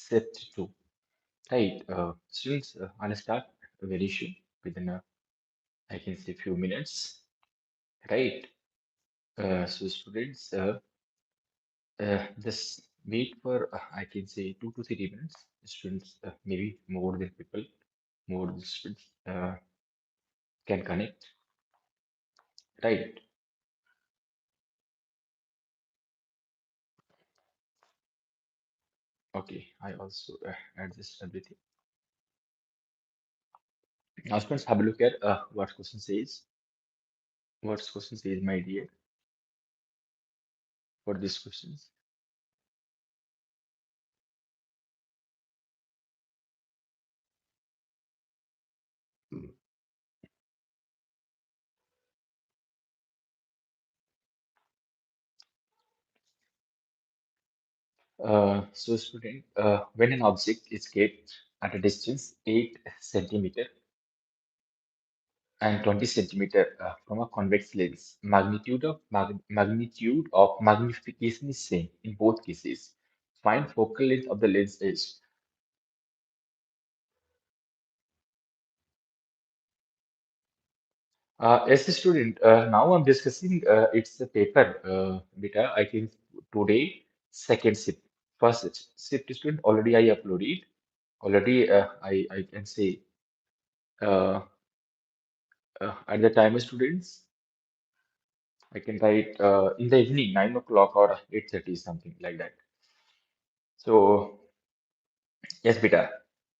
set 2. Right. Students, I'll start very soon within I can say few minutes. Right. So students, just wait for I can say 2 to 3 minutes. Students, maybe more than people, more than students can connect. Right. Okay. I also adjust everything. Now, students, have a look at what question says. What question says, my dear, for these questions. So, student, when an object is kept at a distance 8 centimeter and 20 centimeter from a convex lens, magnitude of magnification is same in both cases. Find focal length of the lens is. As a student, now I'm discussing it's a paper, beta. I think today second shift, shift student already I uploaded. Already I can say uh, at the time students. I can write in the evening, 9 o'clock or 8:30, something like that. So yes, beta.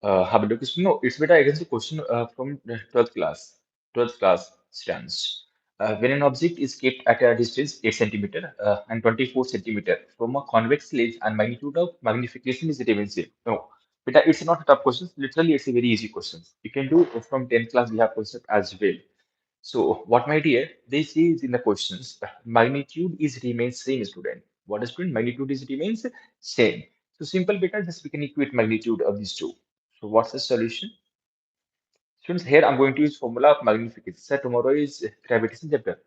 Have a look. No, it's beta. I can see question from the 12th class. 12th class stands. When an object is kept at a distance 8 centimeter and 24 centimeter from a convex lens and magnitude of magnification is given same. No, beta, it's not a tough question. Literally, it's a very easy question. You can do from 10th class. We have concept as well. So what my dear, this is in the questions. Magnitude is remains same student. What is student? Magnitude is remains same. So simple beta, just we can equate magnitude of these two. So what's the solution? Students, here I'm going to use formula of magnification. So tomorrow is gravitation chapter.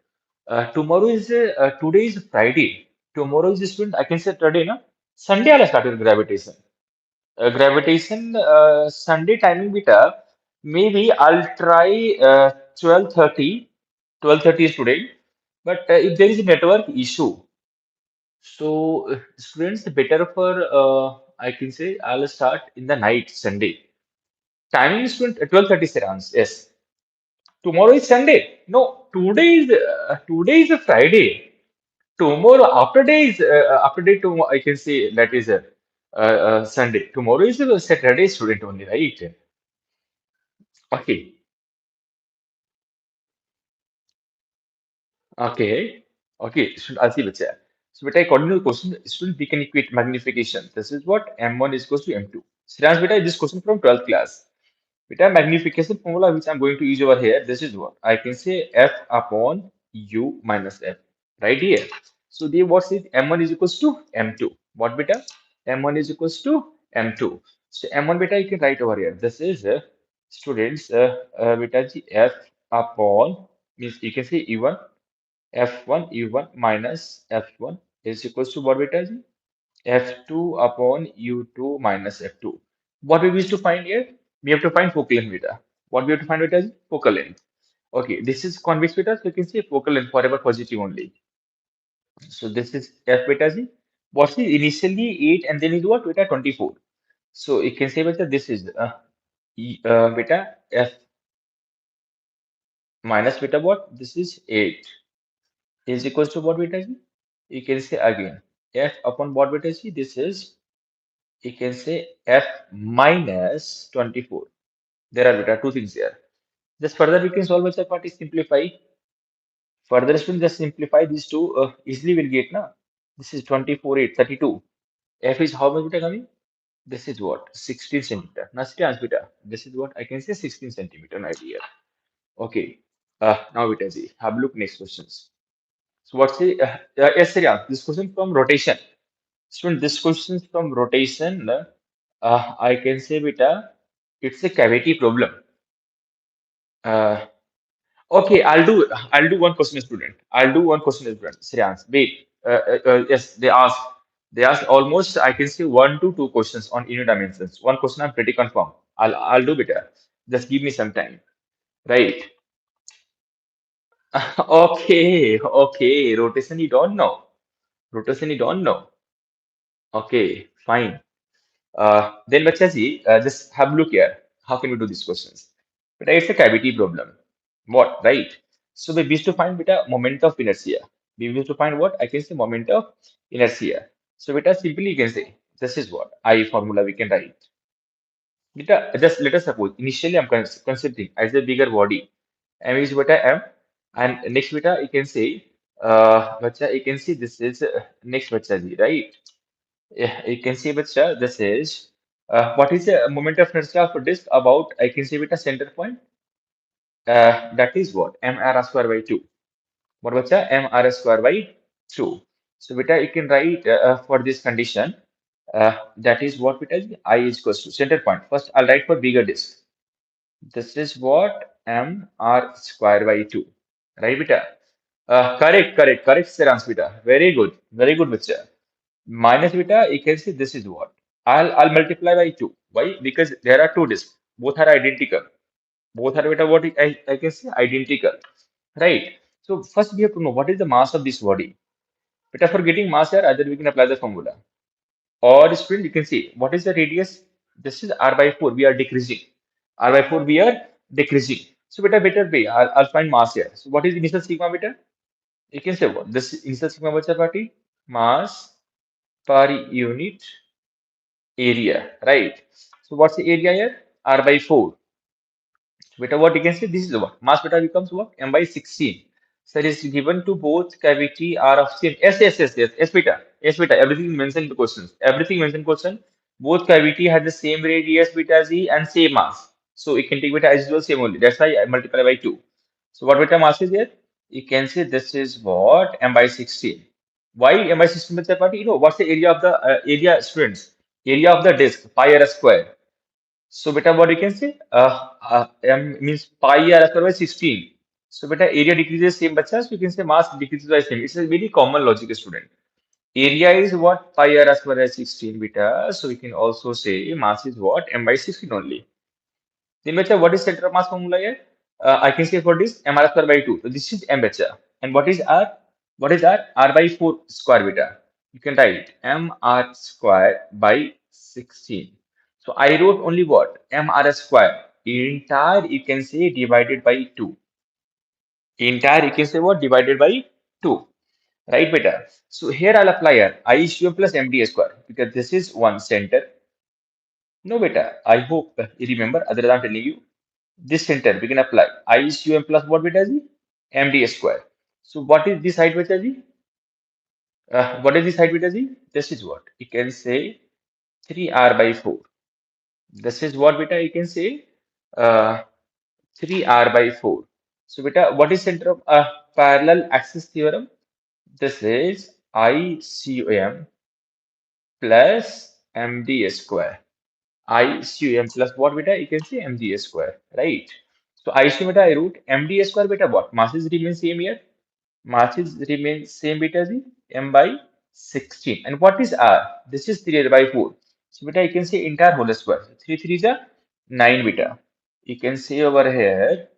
Today is Friday. Tomorrow is student. I can say today, na? Sunday I'll start with gravitation. Gravitation Sunday timing beta. Maybe I'll try 12:30. 12:30 is today. But if there is a network issue, so students better for I can say I'll start in the night Sunday. Timing is 12:30 seconds. Yes. Tomorrow is Sunday. No, today is a Friday. Tomorrow after day tomorrow I can say that is a Sunday. Tomorrow is a Saturday student only, right? Okay. Okay. Okay. I'll see what's there. So, beta, according to the question, student we can equate magnification. This is what M1 is equals to M2. Siraj, beta, this question from 12th class. Beta, magnification formula which I'm going to use over here. This is what I can say F upon U minus F. Right here. So, the what is M1 is equals to M2. What beta? M1 is equals to M2. So, M1 beta you can write over here. This is students beta F upon means you can say E1 F1 U1 minus F1 is equals to what beta ji? F2 upon U2 minus F2. What we wish to find here? We have to find focal length beta. What we have to find beta is focal length. Okay, this is convex beta, so you can say focal length forever positive only. So this is F beta ji. What's the initially 8 and then is what beta 24. So you can say beta this is beta F minus beta what? This is 8 is equals to what beta ji? You can say again F upon what beta ji? This is you can say F minus 24. There are beta two things here. Just further we can solve as a part is simplify. Further student just simplify these two easily will get na. This is 24 8 32. F is how much beta coming? This is what 16 centimeter. Now students beta. This is what I can say 16 centimeter my dear. Okay. Now beta see. Have a look next questions. So what's the yes sir, yeah. This question from rotation. Student, this question is from rotation. I can say beta. It's a cavity problem. Uh, okay, I'll do one question, student. I'll do one question, student. Shreyans, wait. Yes, they ask. They ask almost, I can say, one to two questions on inner dimensions. One question I'm pretty confirm. I'll do better. Just give me some time. Right. Okay, okay. Rotation you don't know. Rotation you don't know. Okay, fine. Then Bachaji, just have a look here. How can we do these questions? But it's a cavity problem. What, right? So we wish to find beta moment of inertia. We wish to find what? I can say moment of inertia. So beta simply you can say this is what I formula we can write. Beta, just let us suppose initially I'm considering as a bigger body. M is beta M, and next beta you can say bacha you can see this is next bacha ji, right? Yeah, you can see bacha this is what is the moment of inertia of a disk about I can say beta center point that is what mr square by 2. What bacha mr square by 2. So beta you can write for this condition that is what beta I is equals to center point. First I'll write for bigger disk. This is what mr square by 2. Right, beta? Correct, Sirans, beta. Very good, beta. Minus beta, you can see this is what? I'll multiply by 2. Why? Because there are two disks. Both are identical. Both are beta what I can say identical. Right. So first we have to know what is the mass of this body. Beta for getting mass here, either we can apply the formula. Or student, you can see what is the radius? This is r by 4. We are decreasing. R by 4 we are decreasing. So beta better way. I'll find mass here. So what is initial sigma beta? You can say what? This initial sigma what's party? Mass per unit area, right? So what's the area here? R by 4. Beta what you can say this is what mass beta becomes what m by 16. So it is given to both cavity r of same yes beta everything mentioned in the questions everything mentioned question both cavity had the same radius beta z and same mass. So you can take beta as well same only that's why I multiply by 2. So what beta mass is here? You can say this is what m by 16. Why m by 16 beta party? You know what's the area of the area students? Area of the disk pi r square. So beta what you can say? M means pi r square by 16. So beta area decreases same bacha, so you can say mass decreases by same. It's a very common logic student. Area is what pi r square by 16 beta. So we can also say mass is what m by 16 only. Then bacha what is center of mass formula here? I can say for this m r square by 2. So this is m bacha. And what is r? What is r? R by 4 square beta. You can write m r square by 16. So I wrote only what? MR square. Entire you can say divided by 2. Entire you can say what? Divided by 2. Right, beta? So here I'll apply here. I square plus MD square because this is one center. No, beta. I hope you remember. Other than telling you, this center we can apply. I square plus what beta is? MD square. So what is this height beta is? What is this height beta is? This is what? You can say 3R by 4. This is what beta you can say. Uh, 3R by 4. So beta, what is center of parallel axis theorem? This is ICOM plus MD square. ICOM plus what beta? You can say MD square, right? So ICOM beta I wrote MD square beta what? Masses remain same here. Masses remain same beta z m by 16. And what is R? This is 3 by 4. So beta you can say entire whole square. So 3 3 is a 9 beta. You can say over here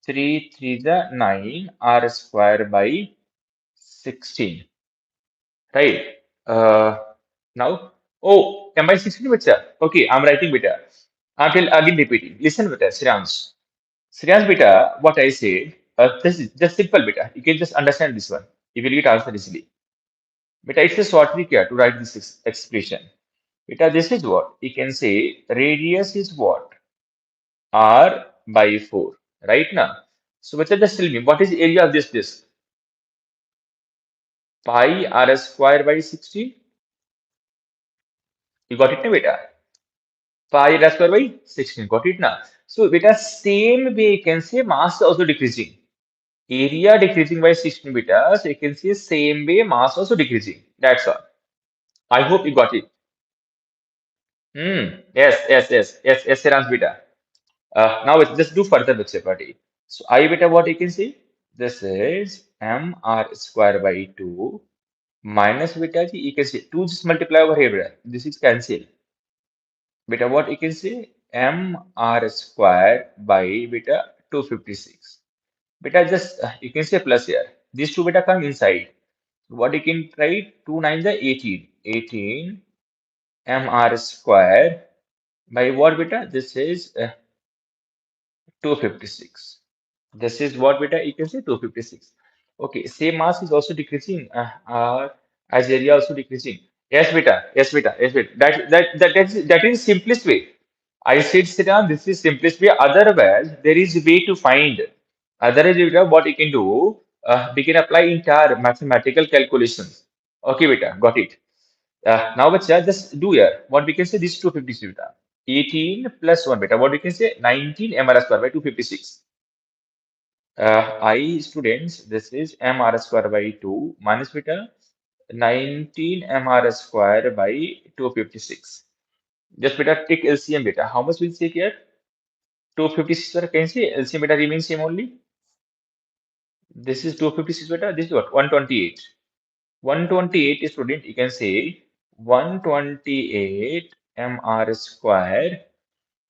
3 3 is a 9 r square by 16. Right? Now, oh, am I 16 beta? Okay, I'm writing beta. Until again repeating. Listen beta, Shriyans. Shriyans beta, what I said, this is just simple beta. You can just understand this one. You will get answer easily. Beta, it's a short trick here to write this expression. Beta, this is what? You can say radius is what? R by 4. Right now? So, beta, just tell me, what is the area of this disk? Pi r square by 16. You got it, na, beta? Pi r square by 16. Got it, na? So, beta, same way you can say mass also decreasing. Area decreasing by 16 beta. So, you can see same way mass also decreasing. That's all. I hope you got it. Yes, Sirans beta. Now let's just do further with party. So I beta what you can see? This is mr square by 2 minus beta ji, you can say 2 just multiply over here, beta. This is cancel. Beta, what you can say? MR square by beta 256. Beta, just you can say plus here. These two beta come inside. What you can write? 2 9 the 18. 18 MR square by what beta? This is 256. This is what beta you can say 256. Okay, same mass is also decreasing as area also decreasing. Yes, beta. Yes, beta. Yes, beta. That is simplest way. I said, Siddhant, this is simplest way. Otherwise, there is a way to find. Otherwise, beta, what you can do, we can apply entire mathematical calculations. Okay, beta, got it. Now, bacha, just do here. What we can say, this 256 beta. 18 plus 1 beta. What we can say, 19 mr square by 256. I students, this is mr square by 2 minus beta 19 mr square by 256. Just beta take LCM beta. How much will take here? 256 beta. Can you see LCM beta remains same only? This is 256 beta. This is what? 128. 128 is student. You can say 128 mr square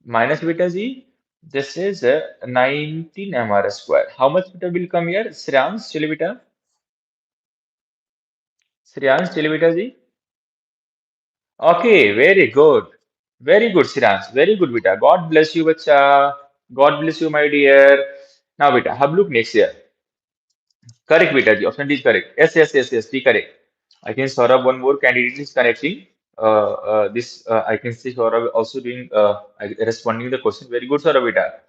minus beta z. This is 19 mr square. How much beta will come here? Srans, chili beta. Shreyans, beta ji. Okay, very good. Very good, Shreyans. Very good, beta. God bless you, bacha. God bless you, my dear. Now, beta, have a look next year. Correct, beta ji. Option D is correct. Yes, yes, yes, yes. D correct. I can Saurabh, one more candidate is connecting. I can see Saurabh also doing, responding the question. Very good, Saurabh, beta.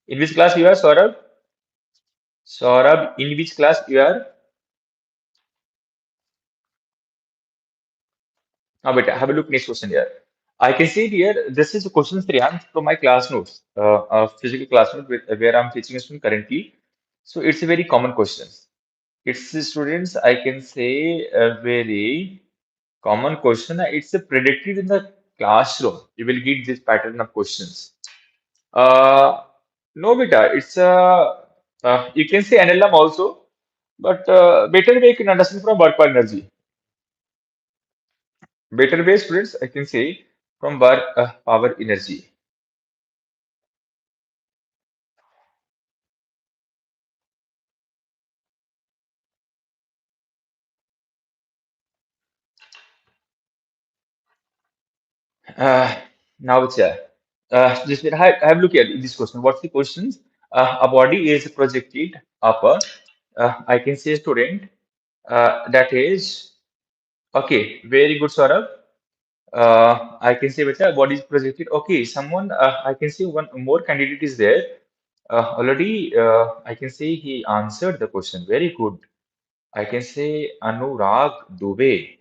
In which class you are, Saurabh? Saurabh, in which class you are? Now, beta, have a look next question here. I can see it here. This is a question Sriyan from my class notes, physical class note where I'm teaching a student currently. So it's a very common question. It's the students, I can say a very common question. It's a predicted in the classroom. You will get this pattern of questions. Uh, no, beta, it's a you can say NLM also, but better way you can understand from work energy. Better way, students, I can say from work power energy. Uh, now it's just have a look at this question. What's the questions? A body is projected up. I can say student. That is okay. Very good, Saurabh. I can say better. Body is projected. Okay, someone. I can see one more candidate is there. Already, I can say he answered the question. Very good. I can say Anurag Dubey.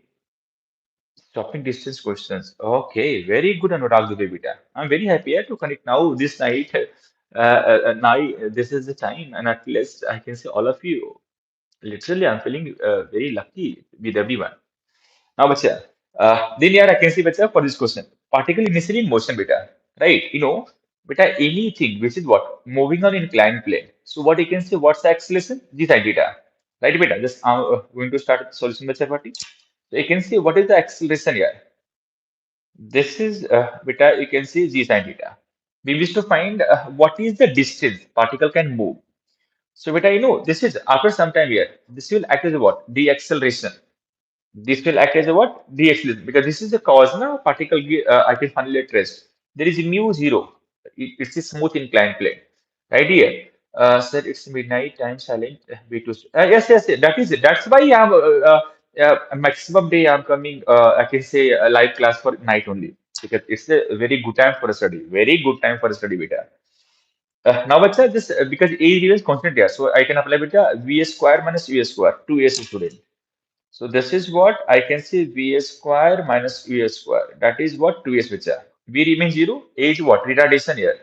Stopping distance questions. Okay, very good, Anurag Dubey. I'm very happy to connect now this night. Night, this is the time, and at least I can say all of you. Literally, I'm feeling very lucky with everyone. Now, bacha, then here I can see, bacha, for this question. Particle initially in motion, beta. Right? Beta, anything which is what? Moving on inclined plane. So, what you can say, what's the acceleration? G sine theta. Right, beta? Just going to start the solution, bacha, party. So, you can see what is the acceleration here. This is beta, you can see g sine theta. We wish to find what is the distance particle can move. So beta, this is after some time here. This will act as a what? Deceleration. This will act as a what? Deceleration. Because this is the cause now particle I can finally at rest. There is mu zero. It's a smooth inclined plane. Right here. Sir, it's midnight time silent. B2. Yes, yes, yes, that is it. That's why I'm maximum day I'm coming. I can say a live class for night only because it's a very good time for a study. Very good time for a study, beta. Now, bacha, this because A is constant here, so I can apply beta V square minus U square, 2S student. So this is what I can say V square minus U square. That is what 2S bacha. V remains 0. A is what? Retardation here.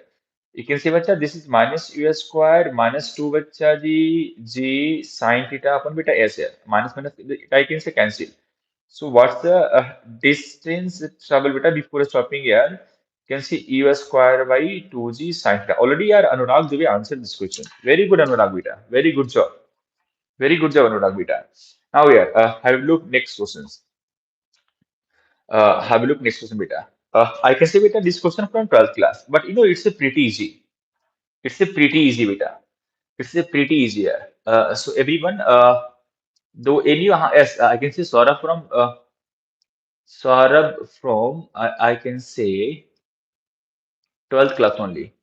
You can say bacha this is minus U square minus 2 bacha g sine theta upon beta S here. Minus minus I can say cancel. So what's the distance travel beta before stopping here? You can see U square by 2g sine theta. Already Anurag Dubey answered this question. Very good Anurag beta. Very good job. Very good job, Anurag Beta. Now here, have a look next questions. Have a look next question, beta. I can say beta this question from 12th class, but it's a pretty easy. It's a pretty easy beta. It's a pretty easy. So everyone, though any yes, I can say Saurabh from I can say 12th class only.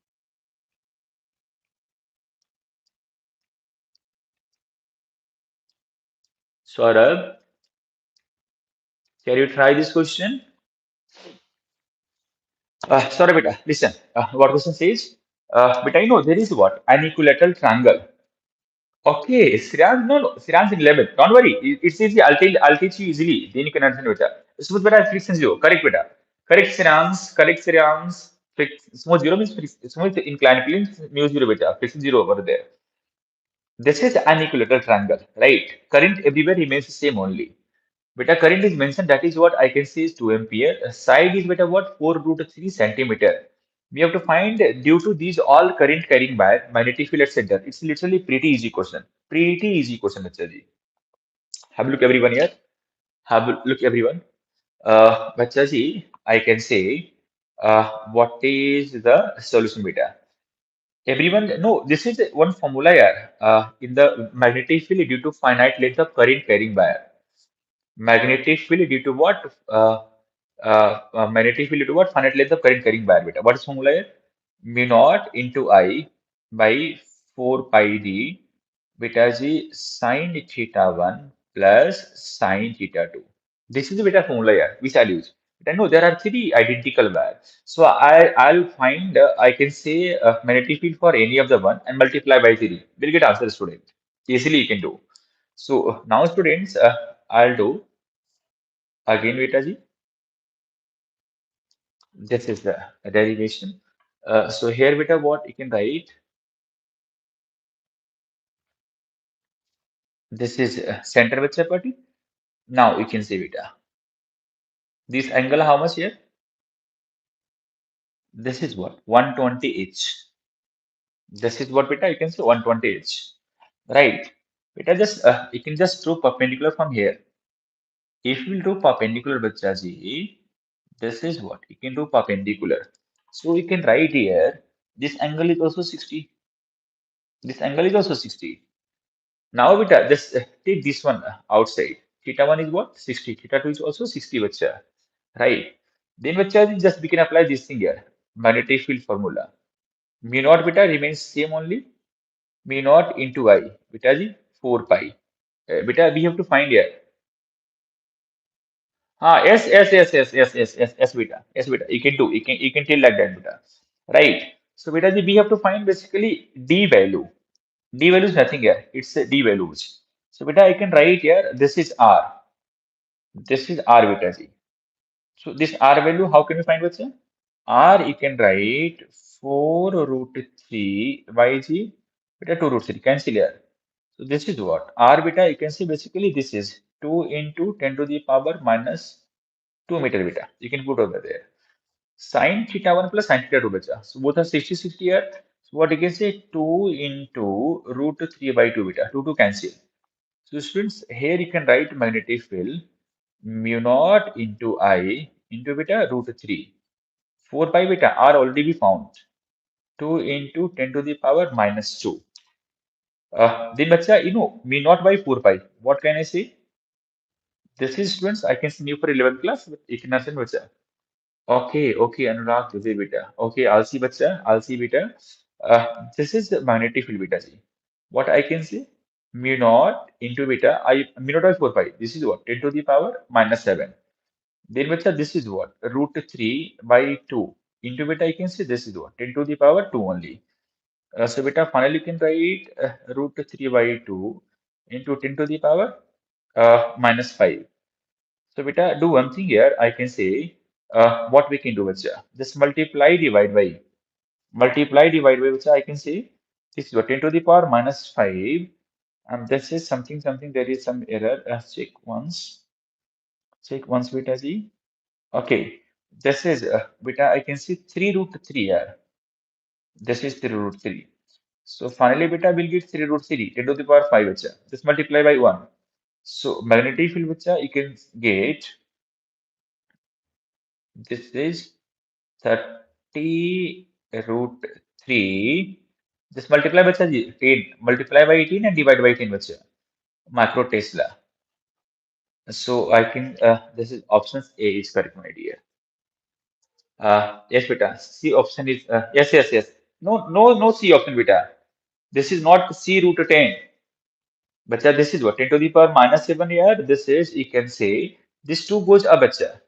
Saurabh, can you try this question? Sorry, beta. Listen. What question says? Beta, there is what? An equilateral triangle. Okay, Siraj, no, Siraj in 11. Don't worry. It's easy. I'll teach you easily. Then you can understand beta. Smooth beta, friction zero. Correct, beta. Correct, Siraj. Correct, Siraj. Smooth zero means smooth inclined plane, mu zero beta. Friction zero over there. This is an equilateral triangle, right? Current everywhere remains the same only. Beta current is mentioned, that is what I can say is 2 ampere. Side is beta what? 4 root 3 centimeter. We have to find due to these all current carrying wire, magnetic field at center. It's literally pretty easy question. Pretty easy question, Bachcha ji. Have a look everyone here. Have a look everyone. Bachcha ji, I can say what is the solution beta? Everyone, no, this is one formula here. In the magnetic field due to finite length of current carrying wire. Magnetic field due to what? Magnetic field due to what? Finite length of current carrying wire beta. What is formula here? Mu naught into I by 4 pi d beta g sine theta 1 plus sine theta 2. This is the beta formula here, which I'll use. But I know there are three identical wires. So I'll find, I can say magnetic field for any of the one and multiply by 3. We'll get answer, student. Easily you can do. So now students, I'll do again, Vitaji. This is the derivation. So here, Vita, what you can write? This is center with chapati. Now you can see Vita. This angle, how much here? This is what? 120 H. This is what Vita, you can see 120 H. Right. Vita, just you can just draw perpendicular from here. If you do perpendicular, Bachaji, this is what? You can do perpendicular. So you can write here, this angle is also 60. This angle is also 60. Now, beta, just take this one outside. Theta 1 is what? 60. Theta 2 is also 60, bacha. Right. Then, bacha, just we can apply this thing here. Magnetic field formula. Mu naught beta remains same only. Mu naught into I. Beta ji, 4 pi. Beta, we have to find here. Yes, beta. Yes, beta. You can do. You can tell like that, beta. Right. So, beta ji, we have to find basically D value. D value is nothing here. It's a D values. So, beta, I can write here. This is R. This is R beta g. So this R value, how can we find what's here? R, you can write 4 root 3 by g beta 2 root 3. Cancel here. So this is what? R beta, you can see basically this is 2 into 10 to the power minus 2 meter beta. You can put over there. Sine theta 1 plus sine theta 2 beta. So both are 60, 60 here. So what you can say 2 into root 3 by 2 beta. 2 to cancel. So students, here you can write magnetic field mu naught into I into beta root 3. 4 pi beta are already be found. 2 into 10 to the power minus 2. Then bacha, mu naught by 4 pi. What can I say? This is students, I can see new for 11th class, but you can understand bacha. Okay, Anurag, this is beta. Okay, I'll see bacha, I'll see beta. This is the magnetic field beta. Ji. What I can say? Mu naught into beta, mu naught by 4 pi. This is what? 10 to the power minus 7. Then beta, this is what? Root 3 by 2. Into beta, I can say this is what? 10 to the power 2 only. So beta, finally you can write root 3 by 2 into 10 to the power minus 5. So beta, do one thing here. I can say what we can do, bacha. Just multiply divide by, which I can say this is what? 10 to the power minus 5. And this is something, there is some error. Check once, beta g. Okay, this is beta. I can see 3 root 3 here. This is 3 root 3. So finally, beta will get 3 root 3, 10 to the power 5. Acha. Just multiply by 1. So magnetic field which you can get, this is 30 root 3. Just multiply by 10, multiply by 18 and divide by 10 macro Tesla. So I can, this is option A is correct, my dear. Yes, beta. C option is, yes, yes, yes. No, no, no C option, beta. This is not C root 10. Bacha, this is what? 10 to the power minus 7 here. This is, you can say, this 2 goes up, bacha.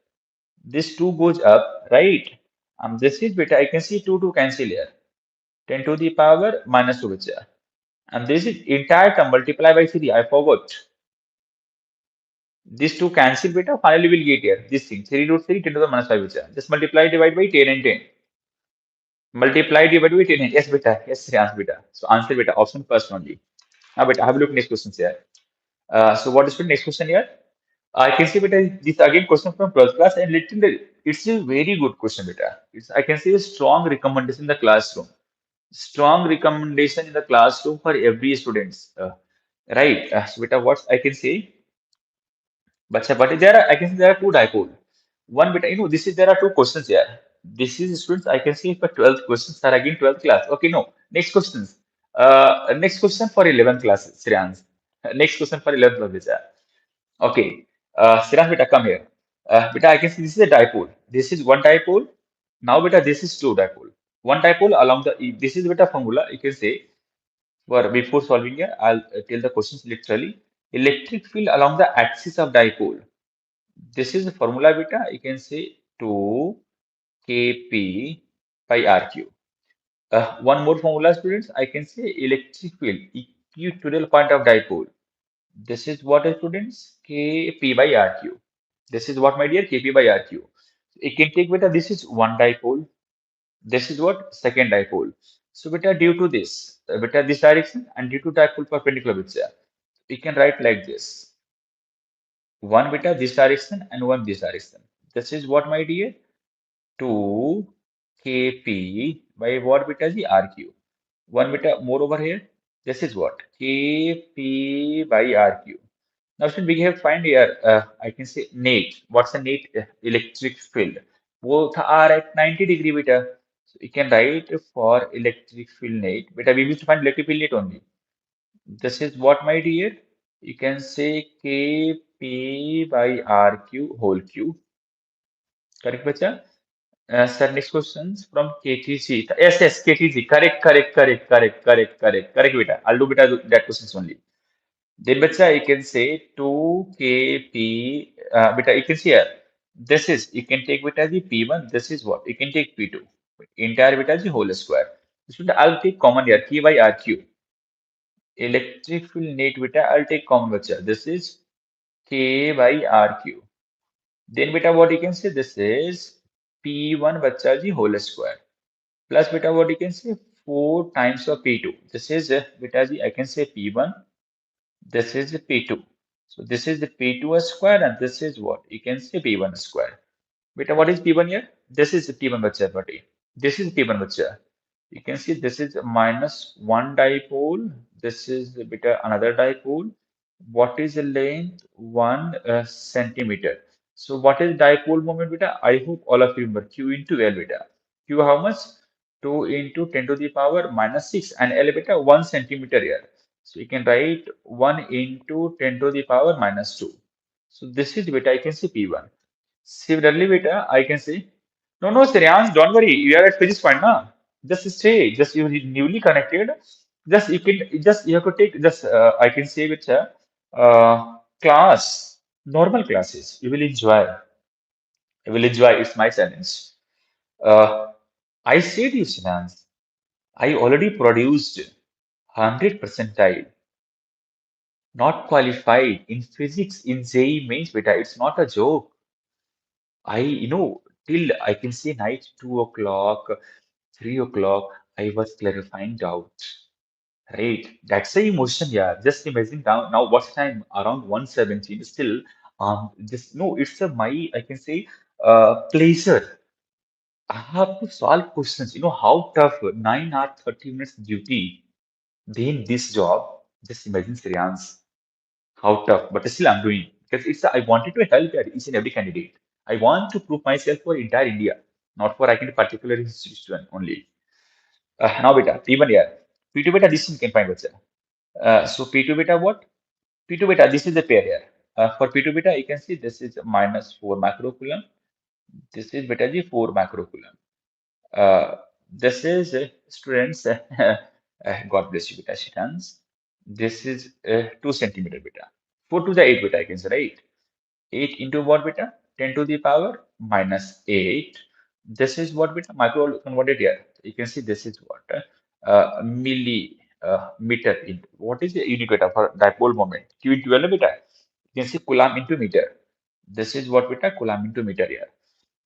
This 2 goes up, right? This is beta. I can see 2 to cancel here. 10 to the power minus 2, bacha. And this is entire term multiply by 3. I forgot. These two cancel beta. Finally, we'll get here. This thing 3 root 3, 10 to the minus 5, bacha. Just multiply, divide by 10 and 10. Multiply, divide by 10. Yes, beta. Yes, answer beta. So answer beta. Option first only. Now, beta, have a look next questions here. So what is the next question here? I can see beta. This again question from 12th class and literally it's a very good question beta. It's, I can see a strong recommendation in the classroom. Strong recommendation in the classroom for every students. Right. So beta, what I can say? But there are, I can see there are two dipole. One bit, this is there are two questions here. This is students, I can see for 12th questions are again 12th class. Okay, no. Next questions. Next question for 11th class, Shreyans. Next question for 11th class. Beta. Okay. Shreyans, beta, come here. Beta, I can see this is a dipole. This is one dipole. Now, beta, this is two dipole. One dipole along the, this is beta formula. You can say, for before solving it, I'll tell the questions literally. Electric field along the axis of dipole. This is the formula beta. You can say 2 Kp by RQ. One more formula, students. I can say electric field equatorial point of dipole. This is what, students? Kp by RQ. This is what, my dear? Kp by RQ. You can take beta. This is one dipole. This is what? Second dipole. So beta, due to this, beta this direction and due to dipole perpendicular beta, we can write like this. One beta this direction and one this direction. This is what, my dear? 2 Kp by what beta g RQ. One beta more over here. This is what? Kp by RQ. Now, since we have find here, I can say net. What's the net electric field? Both are at 90-degree beta. So you can write for electric field net. Beta, we used to find electric field net only. This is what, my dear? You can say Kp by RQ whole cube. Correct, bacha? Sir, next questions from KTG. Yes, yes, KTG. Correct, correct, correct, correct, correct, correct, correct, beta. I'll do beta that questions only. Then, bacha, you can say 2 Kp. Beta, you can see here. This is, you can take beta the P1. This is what? You can take P2. Entire beta the whole square. So, I'll take common here. K by RQ. Electric field net beta. I'll take common, bacha. This is K by RQ. Then beta what you can say this is P1 bacha ji whole square plus beta what you can say 4 times of P2. This is beta ji I can say P1. This is the P2. So this is the P2 square and this is what you can say P1 square. Beta what is P1 here? This is the P1 bacha buddy. This is P1 bacha. You can see this is minus one dipole. This is beta another dipole. What is the length? 1 centimeter. So what is dipole moment beta? I hope all of you remember Q into L beta. Q how much? 2 into 10 to the power minus 6 and L beta 1 centimeter here. So you can write 1 into 10 to the power minus 2. So this is beta. I can see P1. Similarly, beta, I can say, no, no, Shreyans, don't worry. You are at physics point, na? Just stay. Just you newly connected. Just you can just you have to take just I can say with class normal classes. You will enjoy. You will enjoy. It's my challenge. Uh, I said you, Shreyans. I already produced 100 percentile, not qualified in physics in JEE mains, beta. It's not a joke. Till I can say night 2 o'clock, 3 o'clock, I was clarifying doubts. Right? That's the emotion, yeah. Just imagine now what's time? Around 1:17. Still, this no, it's a my I can say pleasure. I have to solve questions. You know how tough 9 hour 30 minutes duty. Then this job. Just imagine Sriyan's. How tough, but still I'm doing because I wanted to help each and every candidate. I want to prove myself for entire India, not for I can particular institution only. Now beta, P1 here. P2 beta, this you can find bacha. So P2 beta what? P2 beta, this is the pair here. For P2 beta, you can see this is minus 4 macrocoulomb. This is beta G 4 macrocoulomb. Uh, this is students, God bless you, beta Shitans. This is 2 centimeter beta. 4 to the 8 beta, I can say, right? 8 into what beta? 10 to the power minus 8. This is what beta? Micro converted here. You can see this is what? Milli meter into. What is the unit beta for dipole moment? Q into L beta. You can see coulomb into meter. This is what beta? Coulomb into meter here.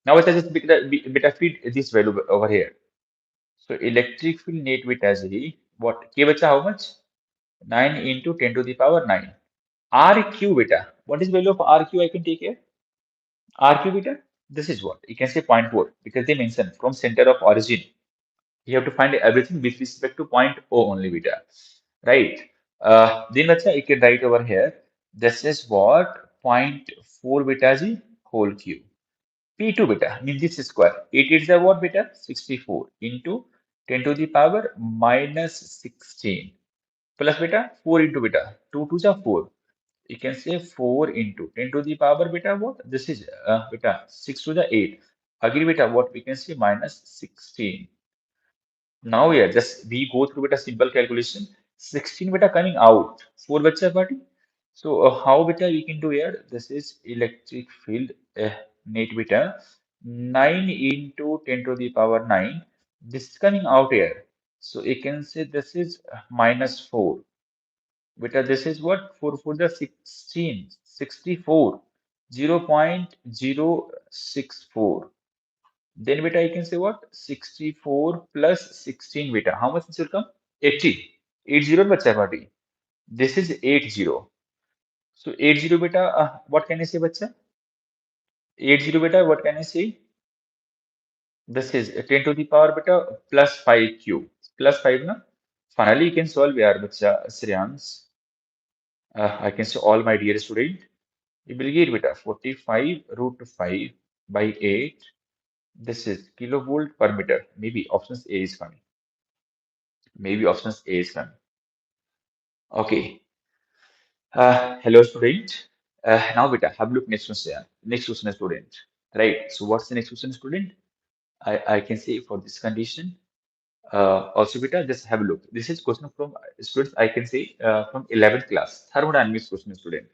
Now let us just beta feed this value over here. So electric field net beta is what? K beta how much? 9 into 10 to the power 9. RQ beta. What is value of RQ I can take here? RQ beta, this is what you can say point 0.4 because they mention from center of origin. You have to find everything with respect to point O only beta, right? Then let's say you can write over here. This is what point 0.4 beta is whole cube. P2 beta means this square. It is the what beta? 64 into 10 to the power minus 16 plus beta 4 into beta 2 to the 4. You can say 4 into 10 to the power beta what? This is beta 6 to the 8. Again beta what? We can say minus 16. Now yeah, just we go through beta simple calculation. 16 beta coming out. 4 beta party. So how beta we can do here? This is electric field net beta 9 into 10 to the power 9. This is coming out here. So you can say this is minus 4. Beta, this is what? 4 for the 16, 64, 0.064. Then beta, I can say what? 64 plus 16 beta. How much this will come? 80. 80 bacha party. This is 80. So 80 beta, what can I say bacha? 80 beta, what can I say? This is 10 to the power beta plus 5 cube. Plus 5 na? Finally, you can solve here, bacha, Shreyans. I can say all my dear student. You will get beta 45 root 5 by 8. This is kilovolt per meter. Maybe options A is coming. Maybe options A is coming. Okay. Hello, student. Now, beta, have a look next question. Next question, student. Right. So, what's the next question, student? I can say for this condition. Also, beta, just have a look. This is question from students. I can say from 11th class thermodynamics question, student.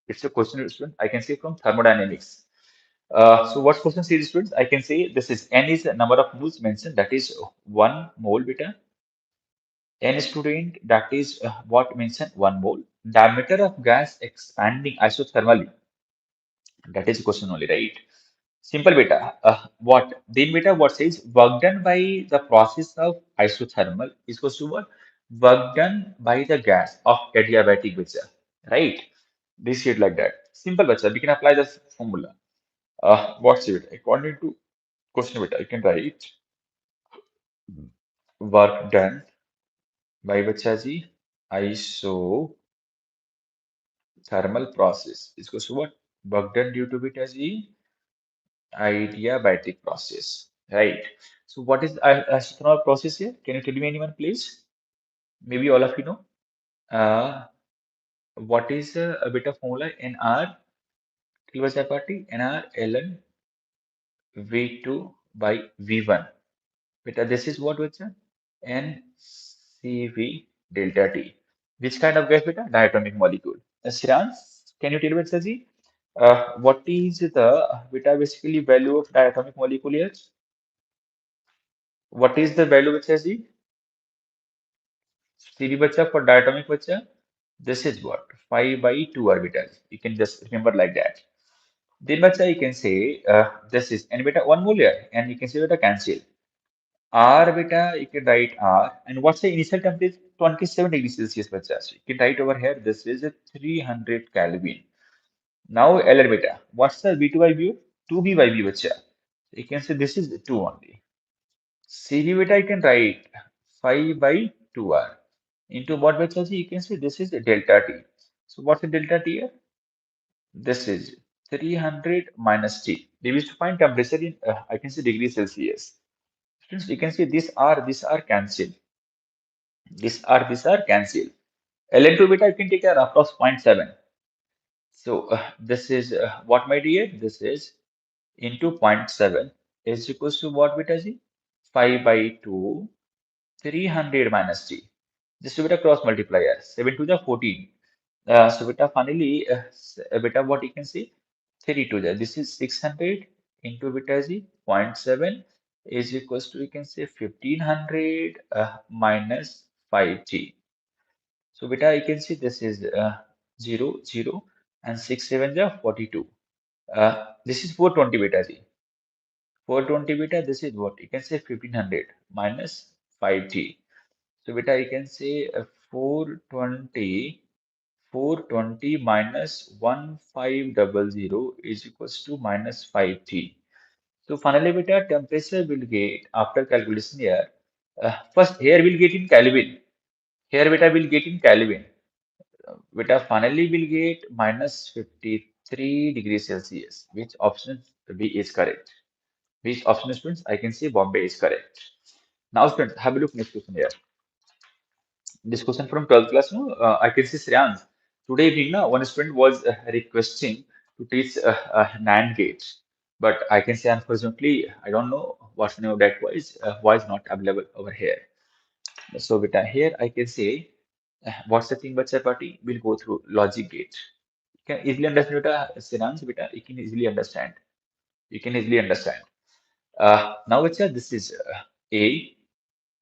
It's a question, student. I can say from thermodynamics. So what question series students? I can say this is N is the number of moles mentioned, that is 1 mole beta. N student, that is what mentioned 1 mole. Diameter of gas expanding isothermally, that is question only, right? Simple beta. What? Then beta, what says work done by the process of isothermal is equals to what? Work done by the gas of adiabatic beta, right? This is like that. Simple beta. We can apply this formula. What's it? According to question beta, you can write work done by Bachaji isothermal process is equals to what? Work done due to Bachaji adiabatic process, right? So what is isothermal process here? Can you tell me anyone, please? Maybe all of you know. Uh, what is a bit of formula? NR party NR ln V2 by V1. Beta, this is what beta? NCV delta T. Which kind of gas beta? Diatomic molecule. Shrans, can you tell me, Saji? What is the beta basically value of diatomic molecule here? What is the value, Saji? CV bacha for diatomic bacha? This is what? 5 by 2 orbitals. You can just remember like that. Then bacha, you can say this is n beta 1 mole here, and you can say beta cancel. R beta, you can write R. And what's the initial temperature? 27 degrees Celsius, bacha. So you can write over here, this is a 300 Kelvin. Now L beta, what's the B2 by B? 2B by B, bacha. You can say this is 2 only. CV beta, you can write 5 by 2R. Into what bacha? You can say this is delta T. So what's the delta T here? This is 300 minus T. We used to find temperature in, I can say degrees Celsius. Students, you can see these are cancelled. These are cancelled. Ln2 beta, you can take a approx 0.7. So this is what my dear? This is into zero point 0.7 is equals to what beta G? 5 by 2, 300 minus T. Just beta cross multiplier. 7 to the 14. So beta finally, beta what you can see? 3 to the. This is 600 into beta G. Zero point 0.7 is equals to, you can say 1500 minus 5T. So beta, you can see this is 0, 0, and 6, 7 are 42. This is 420 beta G. 420 beta, this is what? You can say 1500 minus 5T. So beta, you can say 420, 420 minus 1500 is equals to minus 5T. So finally, beta, temperature will get, after calculation here, first here will get in Kelvin. Here beta will get in Kelvin. Beta finally will get minus 53 degrees Celsius. Which option B is correct? Which option, students? I can say Bombay is correct. Now, students, have a look next question here. This question from 12th class. No, I can see Shreyans. Today evening, no, one student was requesting to teach NAND gates, but I can say unfortunately, I don't know what's the name of that was not available over here. So, beta, here I can say what's the thing, but party will go through logic gate. You can easily understand, beta, Shreyans, beta, you can easily understand. You can easily understand. Now, beta, this is A.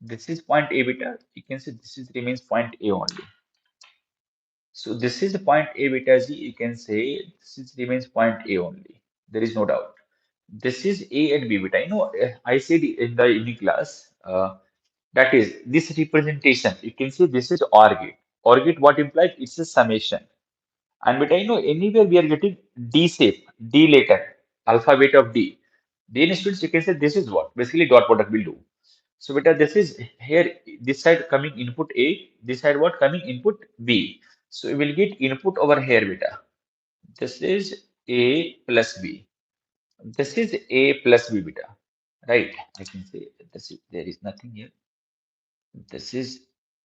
This is point A beta. You can see this is remains point A only. So this is the point A beta Z. You can say this is remains point A only. There is no doubt. This is A and B beta. I said in the evening class, that is this representation. You can see this is OR gate. OR gate, what implies? It's a summation. And beta, anywhere we are getting D shape, D letter, alphabet of D. Then students, you can say this is what basically dot product will do. So beta, this is here, this side coming input A, this side what coming input B. So we will get input over here beta. This is A plus B. This is A plus B beta. Right? I can say there is nothing here. This is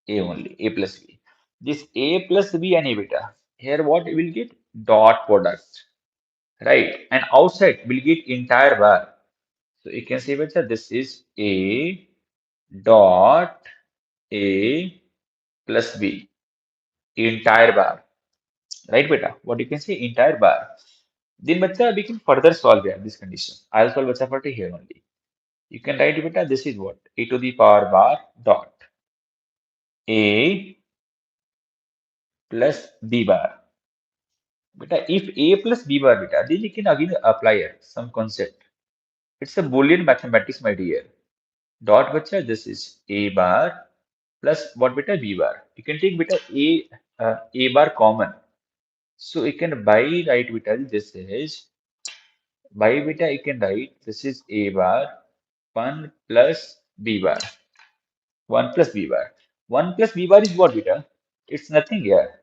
A only, A plus B. This A plus B and A beta. Here what we will get? Dot product. Right? And outside we'll get entire bar. So you can say beta, this is A dot A plus B, entire bar, right beta? What you can say, entire bar. Then bacha, we can further solve here this condition. I'll solve bacha for here only. You can write beta, this is what? A to the power bar dot A plus B bar. Beta, if A plus B bar beta, then you can again apply here some concept. It's a Boolean mathematics, my dear. Dot bacha, this is A bar plus what beta? B bar. You can take beta A bar common. So you can by write beta, this is by beta, you can write this is A bar 1 plus B bar. 1 plus B bar. 1 plus B bar is what beta? It's nothing here.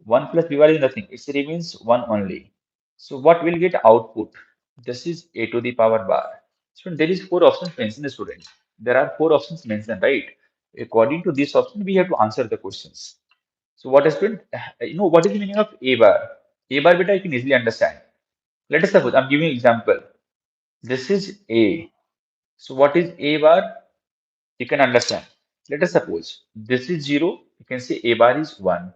1 plus B bar is nothing. It remains 1 only. So what will get output? This is A to the power bar. So there is four options mentioned, students. There are four options mentioned, right? According to this option, we have to answer the questions. So what is been, what is the meaning of A bar? A bar beta you can easily understand. Let us suppose I'm giving an example. This is A. So what is A bar? You can understand. Let us suppose this is 0. You can say A bar is 1.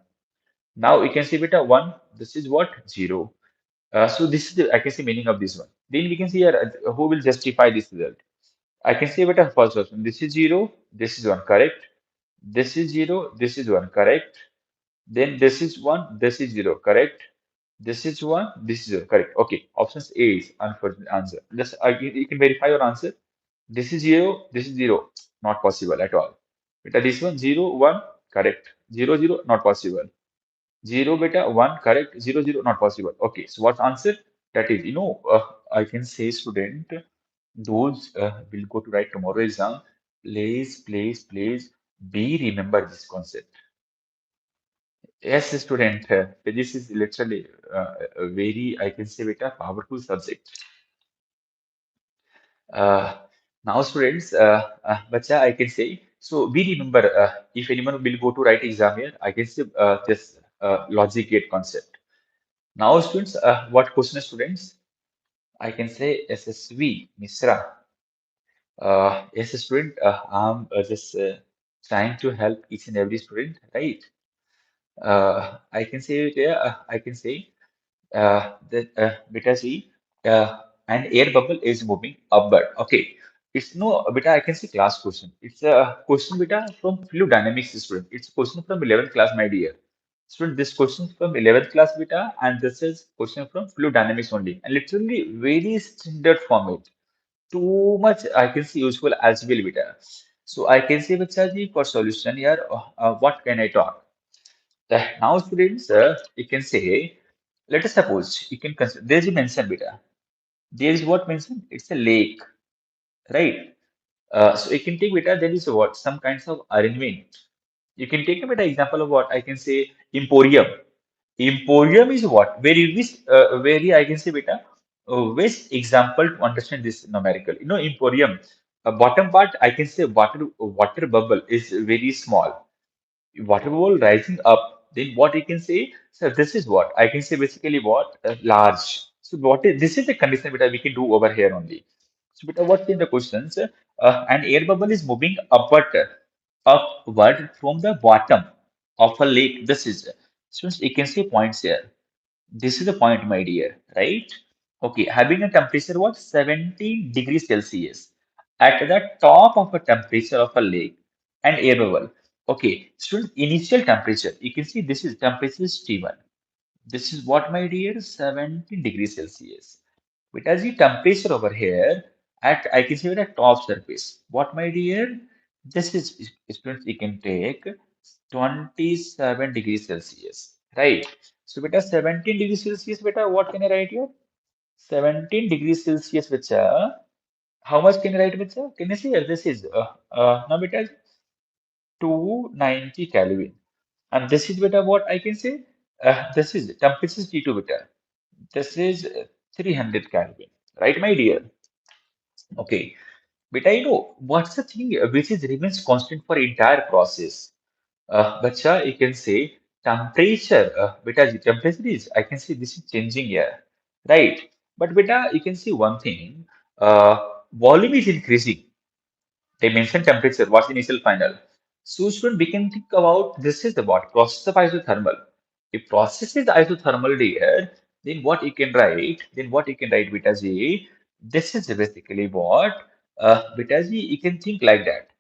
Now you can say beta 1. This is what? 0. So this is the, I can say, meaning of this one. Then we can see here who will justify this result. I can say beta first option. This is 0. This is 1. Correct. This is 0. This is 1. Correct. Then this is 1, this is 0, correct? This is 1, this is 0, correct. Okay, options A is unfortunate answer. Just you can verify your answer. This is 0, this is 0, not possible at all. Beta, this one 0, 1, correct. 0, 0, not possible. 0, beta, 1, correct. 0, 0, not possible. Okay, so what's answer? That is, I can say, student, those will go to write tomorrow exam. Please, please, please be remember this concept. Yes, student. Physics is literally a very, I can say, beta powerful subject. Uh, Now, students, bacha, I can say. So we remember, if anyone will go to write exam here, I can say this logic gate concept. Now, students, what question, students? I can say SSV Misra. Yes, student. I'm just trying to help each and every student, right? I can say, yeah, I can say. That beta C, an air bubble is moving upward. Okay, it's no beta. I can see class question. It's a question beta from fluid dynamics student. It's a question from 11th class, my dear student. This question from 11th class beta, and this is question from fluid dynamics only, and literally very standard format. Too much I can see useful as well beta. So I can say beta ji for solution here. What can I talk? Now, students, you can say, let us suppose you can consider there is a mention beta. There is what mention? It's a lake, right? So you can take beta. There is what some kinds of arrangement. You can take a beta example of what I can say emporium. Emporium is what very I can say beta. Best example to understand this numerical. You know emporium. Bottom part I can say water bubble is very small water bubble rising up, then what you can say, so this is what I can say basically what large. So what is this is the condition that we can do over here only. So beta, what's in the questions? An air bubble is moving upward from the bottom of a lake. This is so you can see points here. This is the point, my dear, right? Okay, having a temperature what 17 degrees Celsius at the top of a temperature of a lake and air bubble. Okay, students, initial temperature. You can see this is temperature is T1. This is what, my dear, 17 degrees Celsius. But as the temperature over here at I can say at top surface. What, my dear? This is students you can take 27 degrees Celsius. Right. So beta 17 degrees Celsius, beta, what can I write here? 17 degrees Celsius, beta. How much can I write, beta? Can you see here? This is now beta 290 Kelvin. And this is beta what I can say? This is temperature is T2 beta. This is 300 Kelvin. Right, my dear? Okay. But I know what's the thing which is remains constant for entire process. Bacha, you can say temperature. Beta, the temperature is I can say this is changing here, right? But beta, you can see one thing. Volume is increasing. They mentioned temperature. What's initial final? So student, we can think about this is the what process of isothermal. If process is isothermal here, then what you can write? Then what you can write beta G? This is basically what beta G. You can think like that.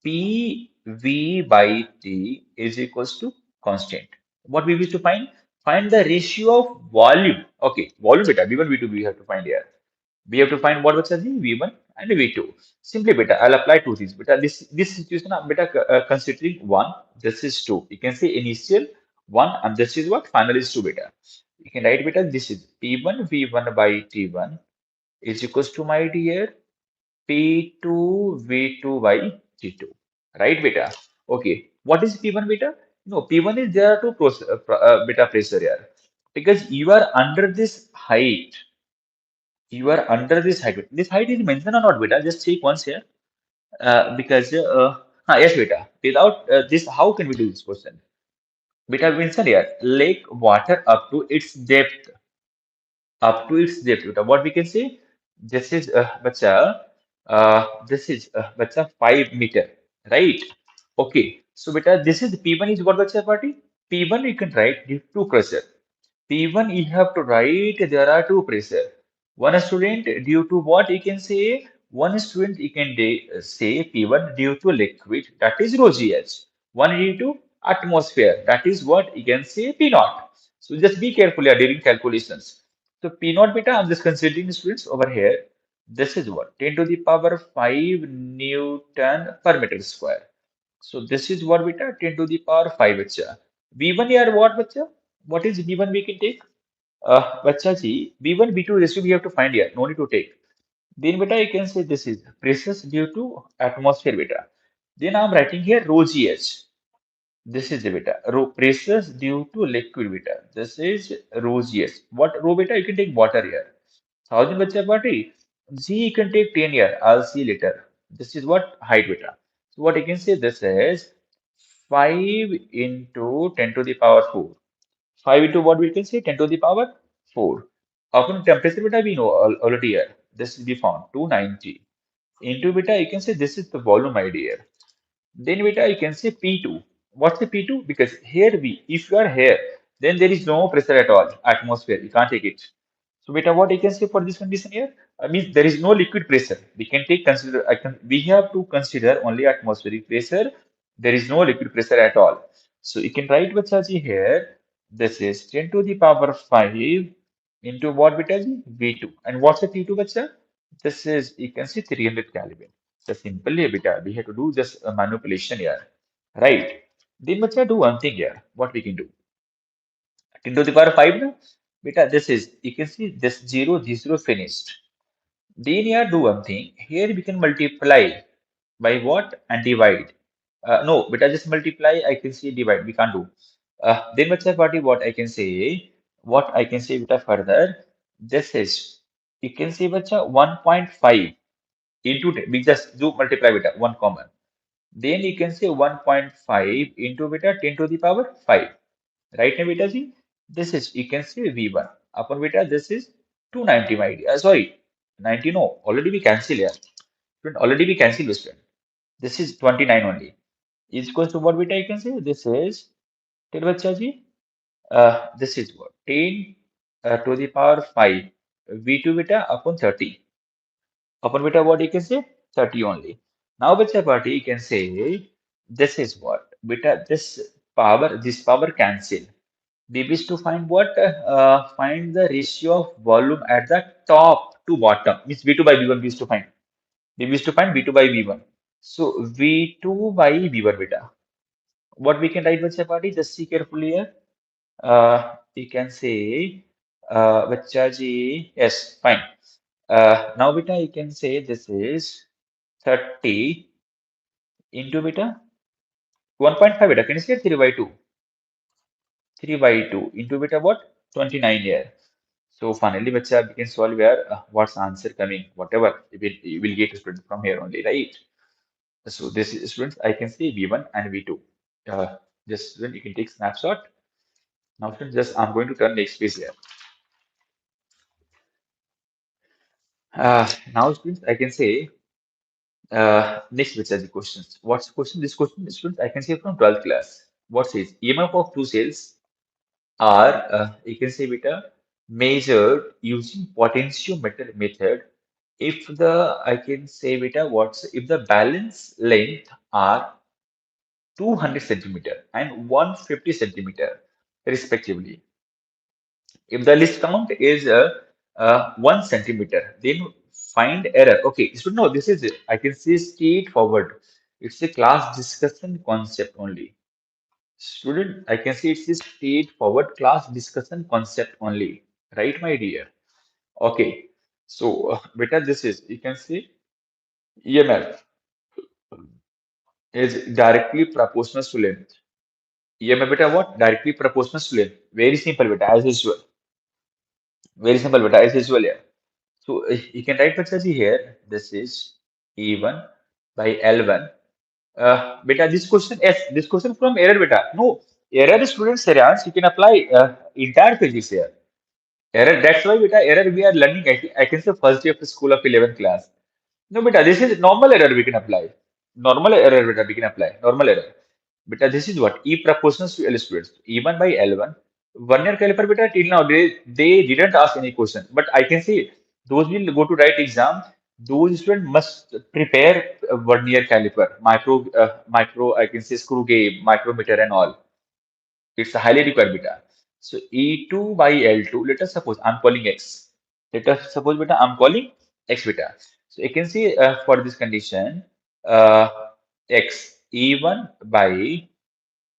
P V by T is equals to constant. What we wish to find? Find the ratio of volume. Okay, volume beta V1 V2 we have to find here. We have to find what was the V1 and V2. Simply beta, I'll apply two things. Beta, this situation beta considering one, this is two. You can say initial one and this is what final is two beta. You can write beta, this is P1 V1 by T1 is equals to my dear P2 V2 by T2. Right beta? Okay. What is P1 beta? No, P1 is there are two beta pressure here. Because you are under this height, you are under this height. This height is mentioned or not, beta? Just check once here. Because, yes, beta. Without this, how can we do this question? Beta mentioned here, lake water up to its depth. Up to its depth. Beta. What we can say? This is, this is, bacha 5 meter, right? Okay. So, beta, this is P1 is what, bacha, party? P1 you can write due to pressure. P1 you have to write there are two pressure. One student due to what you can say? One student you can say P1 due to liquid that is rho GH. One due to atmosphere that is what you can say P naught. So just be careful here during calculations. So P naught beta I'm just considering students over here. This is what 10 to the power 5 Newton per meter square. So this is what beta 10 to the power 5 bacha. V1 here what bacha? What is V1 we can take? Bacha ji, V1, V2 ratio we have to find here. No need to take. Then beta you can say this is pressure due to atmosphere beta. Then I'm writing here rho GH. This is the beta. Rho pressures due to liquid beta. This is rosius. What rho beta? You can take water here. 1,000 party. G you can take 10 here. I'll see later. This is what height beta. So what you can say this is 5 into 10 to the power 4. 5 into what we can say 10 to the power 4. Upon temperature beta we know already here. This will be found 290. Into beta you can say this is the volume idea. Then beta, you can say P2. What's the P2? Because here we, if you are here, then there is no pressure at all, atmosphere. You can't take it. So beta, what I can say for this condition here? Means there is no liquid pressure. We can take consider. We have to consider only atmospheric pressure. There is no liquid pressure at all. So you can write Vachaji here. This is 10 to the power 5 into what beta ji? V2. And what's the T2 Vacha? This is you can see 300 Kelvin. So simply beta, we have to do just a manipulation here, right? Then beta do one thing here. What we can do? 10 to the power 5 na? Beta, this is you can see this zero finished. Then here do one thing. Here we can multiply by what and divide. No, beta just multiply. I can see divide. We can't do. Then beta party what I can say. What I can say beta further. This is you can see beta 1.5 into 10. We just do multiply beta one common. Then you can say 1.5 into beta 10 to the power 5. Right now beta ji, this is you can say V1 upon beta this is 290 my dear. Sorry, 90 no, already we cancel here. Already we cancel this one. This is 29 only. Is equals to what beta you can say? This is tell bacha ji. This is what 10 to the power 5 V2 beta upon 30. Upon beta what you can say 30 only. Now beta party you can say this is what beta this power cancel. We wish to find what find the ratio of volume at the top to bottom means V2 by V1 we wish to find. We wish to find V2 by V1. So V2 by V1 beta. What we can write beta party just see carefully here. We can say beta ji yes fine. Now beta you can say this is 30 into beta 1.5 beta. Can you see it? 3 by 2? 3 by 2 into beta what? 29 here. So finally, bacha, we can solve here. What's answer coming? Whatever, we will get student from here only, right? So this is students, I can see V1 and V2. Just then you can take snapshot. Now students, just I'm going to turn next page here. Now students, I can say next which are the questions. What's the question? This question, students, I can say from 12th class. What says EMF of two cells are you can say beta measured using potentiometer method if the I can say beta what's if the balance length are 200 centimeter and 150 centimeter respectively. If the list count is 1 centimeter, then find error. Okay, so no, this is it. I can say straightforward. It's a class discussion concept only. Student, I can see it's a straightforward class discussion concept only, right, my dear? Okay, so beta, this is you can see EMF is directly proportional to length. EMF beta what? Directly proportional to length. Very simple beta, as usual. Very simple beta, as usual here. So you can write beta here. This is E1 by L1. Beta, this question, yes, this question from error beta. No, error student Serians, you can apply entire physics here. Error, that's why beta error we are learning. I can say first day of the school of 11th class. No, beta, this is normal error we can apply. Normal error beta we can apply. Normal error. Beta, this is what E proportions to L students. E1 by L1. 1 year caliper beta till now they didn't ask any question. But I can say those will go to write exam. Those students must prepare 1 year caliper, micro. I can say screw gauge, micrometer, and all. It's a highly required beta. So E2 by L2, let us suppose I'm calling X. Let us suppose beta I'm calling X beta. So you can see for this condition, uh, X E1 by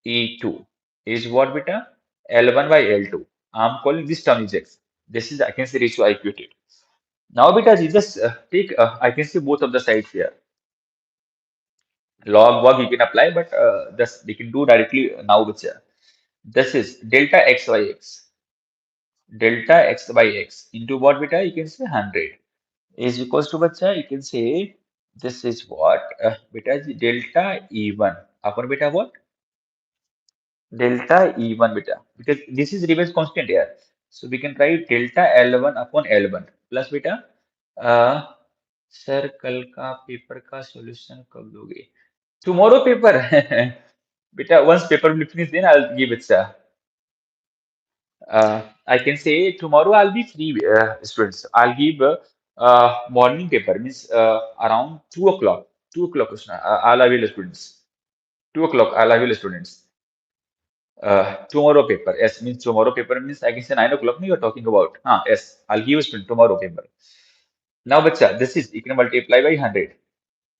E2 is what beta? L1 by L2. I'm calling this term is X. This is I can say ratio I equated. Now beta, you just take I can see both of the sides here. Log work you can apply, but this we can do directly now with this is delta x by x. Delta x by x into what beta? You can say 100 is equals to bacha. You can say this is what beta is delta E1 upon beta what? Delta E1 beta, because this is remains constant here. So we can write delta L1 upon L1 plus beta. uh, sir कल का paper का solution कब दोगे? Tomorrow paper. Beta, once paper will finish, then I'll give it, sir. I can say tomorrow I'll be free, students. I'll give morning paper, means around 2 o'clock. 2 o'clock, I'll avail students. 2 o'clock, I'll avail students. Tomorrow paper. Yes, means tomorrow paper means I can say 9 o'clock. No, you're talking about. Yes, I'll give a student tomorrow paper. Now, bacha, this is you can multiply by 100.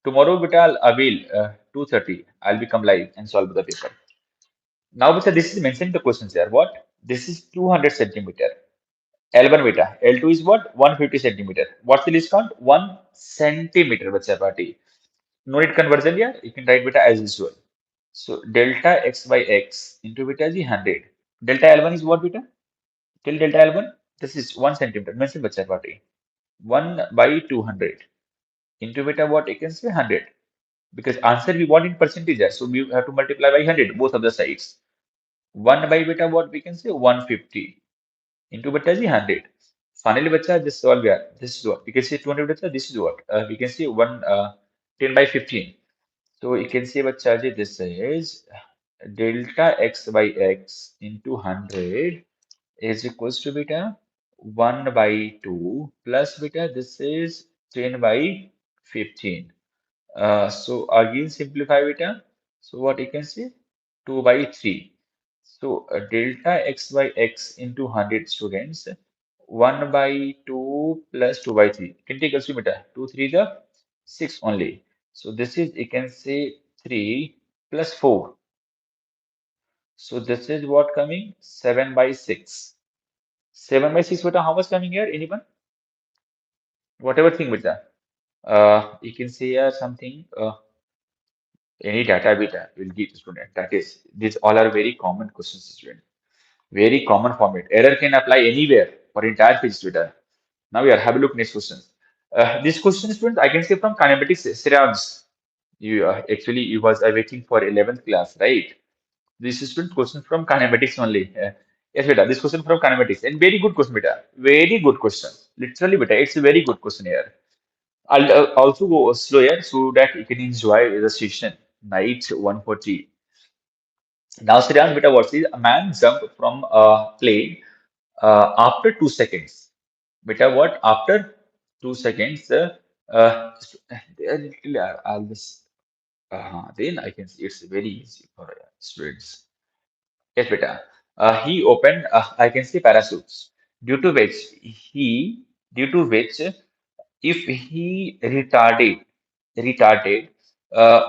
Tomorrow, beta, I'll avail 2:30. I'll become live and solve the paper. Now, beta, this is mentioned in the questions here. What? This is 200 centimeter. L1 beta. L2 is what? 150 centimeter. What's the least count? 1 centimeter, bacha, party. No need conversion here. You can write beta as usual. So, delta x by x into beta is 100. Delta L1 is what beta? Till delta L1, this is 1 centimeter. Mention bacha party. 1 by 200 into beta what? You can say 100. Because answer we want in percentage here. So we have to multiply by 100 both of the sides. 1 by beta what we can say 150 into beta is 100. Finally, bacha, just solve here. This is what we can say 200 bacha. This is what we can say 10 by 15. So you can say bacha, this is delta x by x into 100 is equals to beta 1 by 2 plus beta this is 10 by 15. So again simplify beta. So what you can say 2 by 3. So delta x by x into 100 students 1 by 2 plus 2 by 3. You can take also beta 2 3 the 6 only. So this is you can say 3 plus 4. So this is what coming 7 by 6. 7 by 6 beta, how much coming here? Anyone? Whatever thing beta. You can say something, any data beta will give the student. That is, these all are very common questions, student. Very common format. Error can apply anywhere for entire physics beta. Now we are have a look next question. This question, student, I can say from kinematics, Siraj. You actually you was waiting for 11th class, right? This is student question from kinematics only. Yes, beta. This question from kinematics and very good question, beta. Very good question. Literally, beta. It's a very good question here. I'll also go slow here so that you can enjoy the session. Night 140. Now, Sriyan, beta, what is a man jumped from a plane after 2 seconds? Beta, what? After 2 seconds, uh, I'll just, then I can see it's very easy for students. Yes, beta. He opened, I can say parachutes, due to which due to which, if he retarded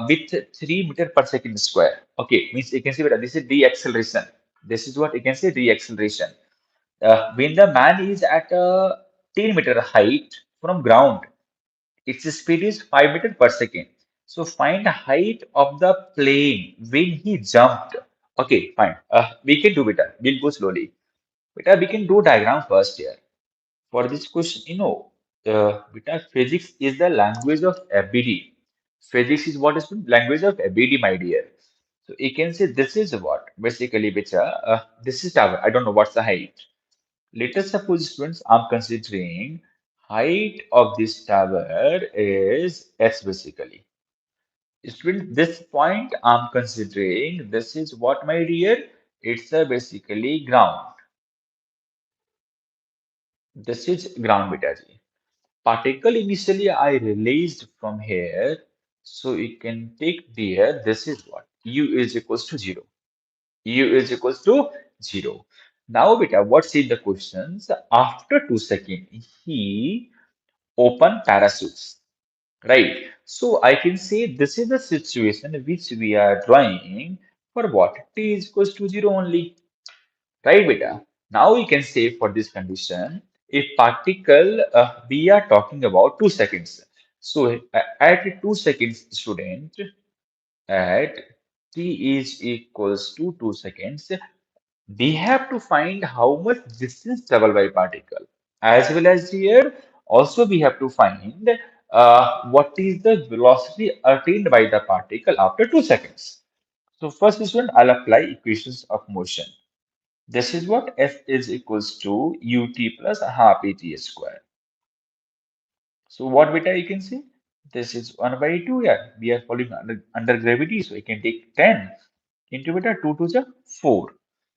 with 3 meter per second square. Okay, means you can see beta, this is deceleration. This is what you can say deceleration. When the man is at a 10-meter height from ground, its speed is 5 meter per second. So find the height of the plane when he jumped. Okay, fine. We can do better. We'll go slowly. Beta, we can do diagram first here. For this question, beta, physics is the language of ABD. Physics is what is the language of ABD, my dear. So you can say this is what basically, beta. This is tower. I don't know what's the height. Let us suppose, students, I'm considering height of this tower is s basically. Student, this point I'm considering, this is what, my dear? It's basically ground. This is ground beta G. Particle initially I released from here, so you can take there. This is what u is equals to 0. U is equals to 0. Now, beta, what's in the questions? After 2 seconds, he open parachutes, right? So I can say this is the situation which we are drawing for what? T is equals to 0 only, right, beta? Now we can say for this condition, a particle, we are talking about 2 seconds. So at 2 seconds, student, at t is equals to 2 seconds, we have to find how much distance traveled by particle. As well as here, also we have to find what is the velocity attained by the particle after 2 seconds. So first is when I'll apply equations of motion. This is what F is equals to ut plus half at square. So what beta you can see? This is 1 by 2. Yeah, we are falling under gravity, so you can take 10 into beta 2 to the 4.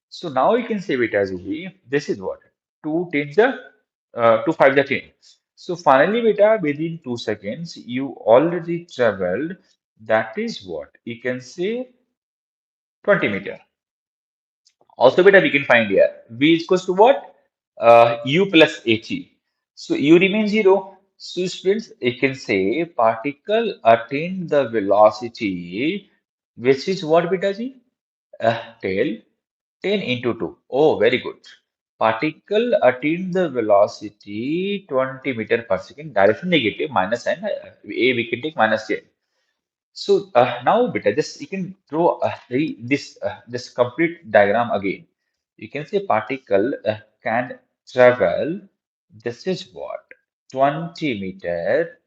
So now you can say beta Z, this is what? 2 10 the 2 5 the 10. So finally beta within 2 seconds you already traveled, that is what? You can say 20 meter. Also, beta we can find here. V is equals to what? U plus He. So U remains zero. So students, you can say particle attain the velocity, which is what beta G? Tail 10 into 2. Oh, very good. Particle attain the velocity 20 meter per second. Direction negative minus and A we can take minus 10. So now, beta, just you can draw this complete diagram again. You can say particle can travel. This is what 20 meter,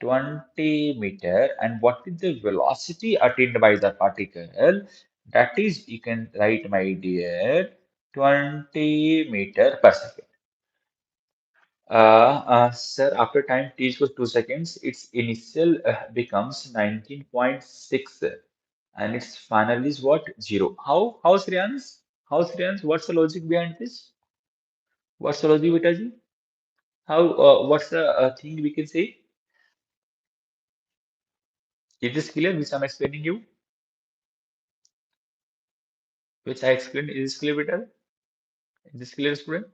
20 meter, and what is the velocity attained by the particle? That is, you can write, my dear, 20 meter per second. Sir, after time t equals 2 seconds, its initial becomes 19.6 and its final is what? 0. How, Shreyans? How, Shreyans? What's the logic behind this? What's the logic, Vitaji? How, what's the thing we can say? Is this clear, which I'm explaining you? Which I explained, is this clear, Vita? Is this clear, student?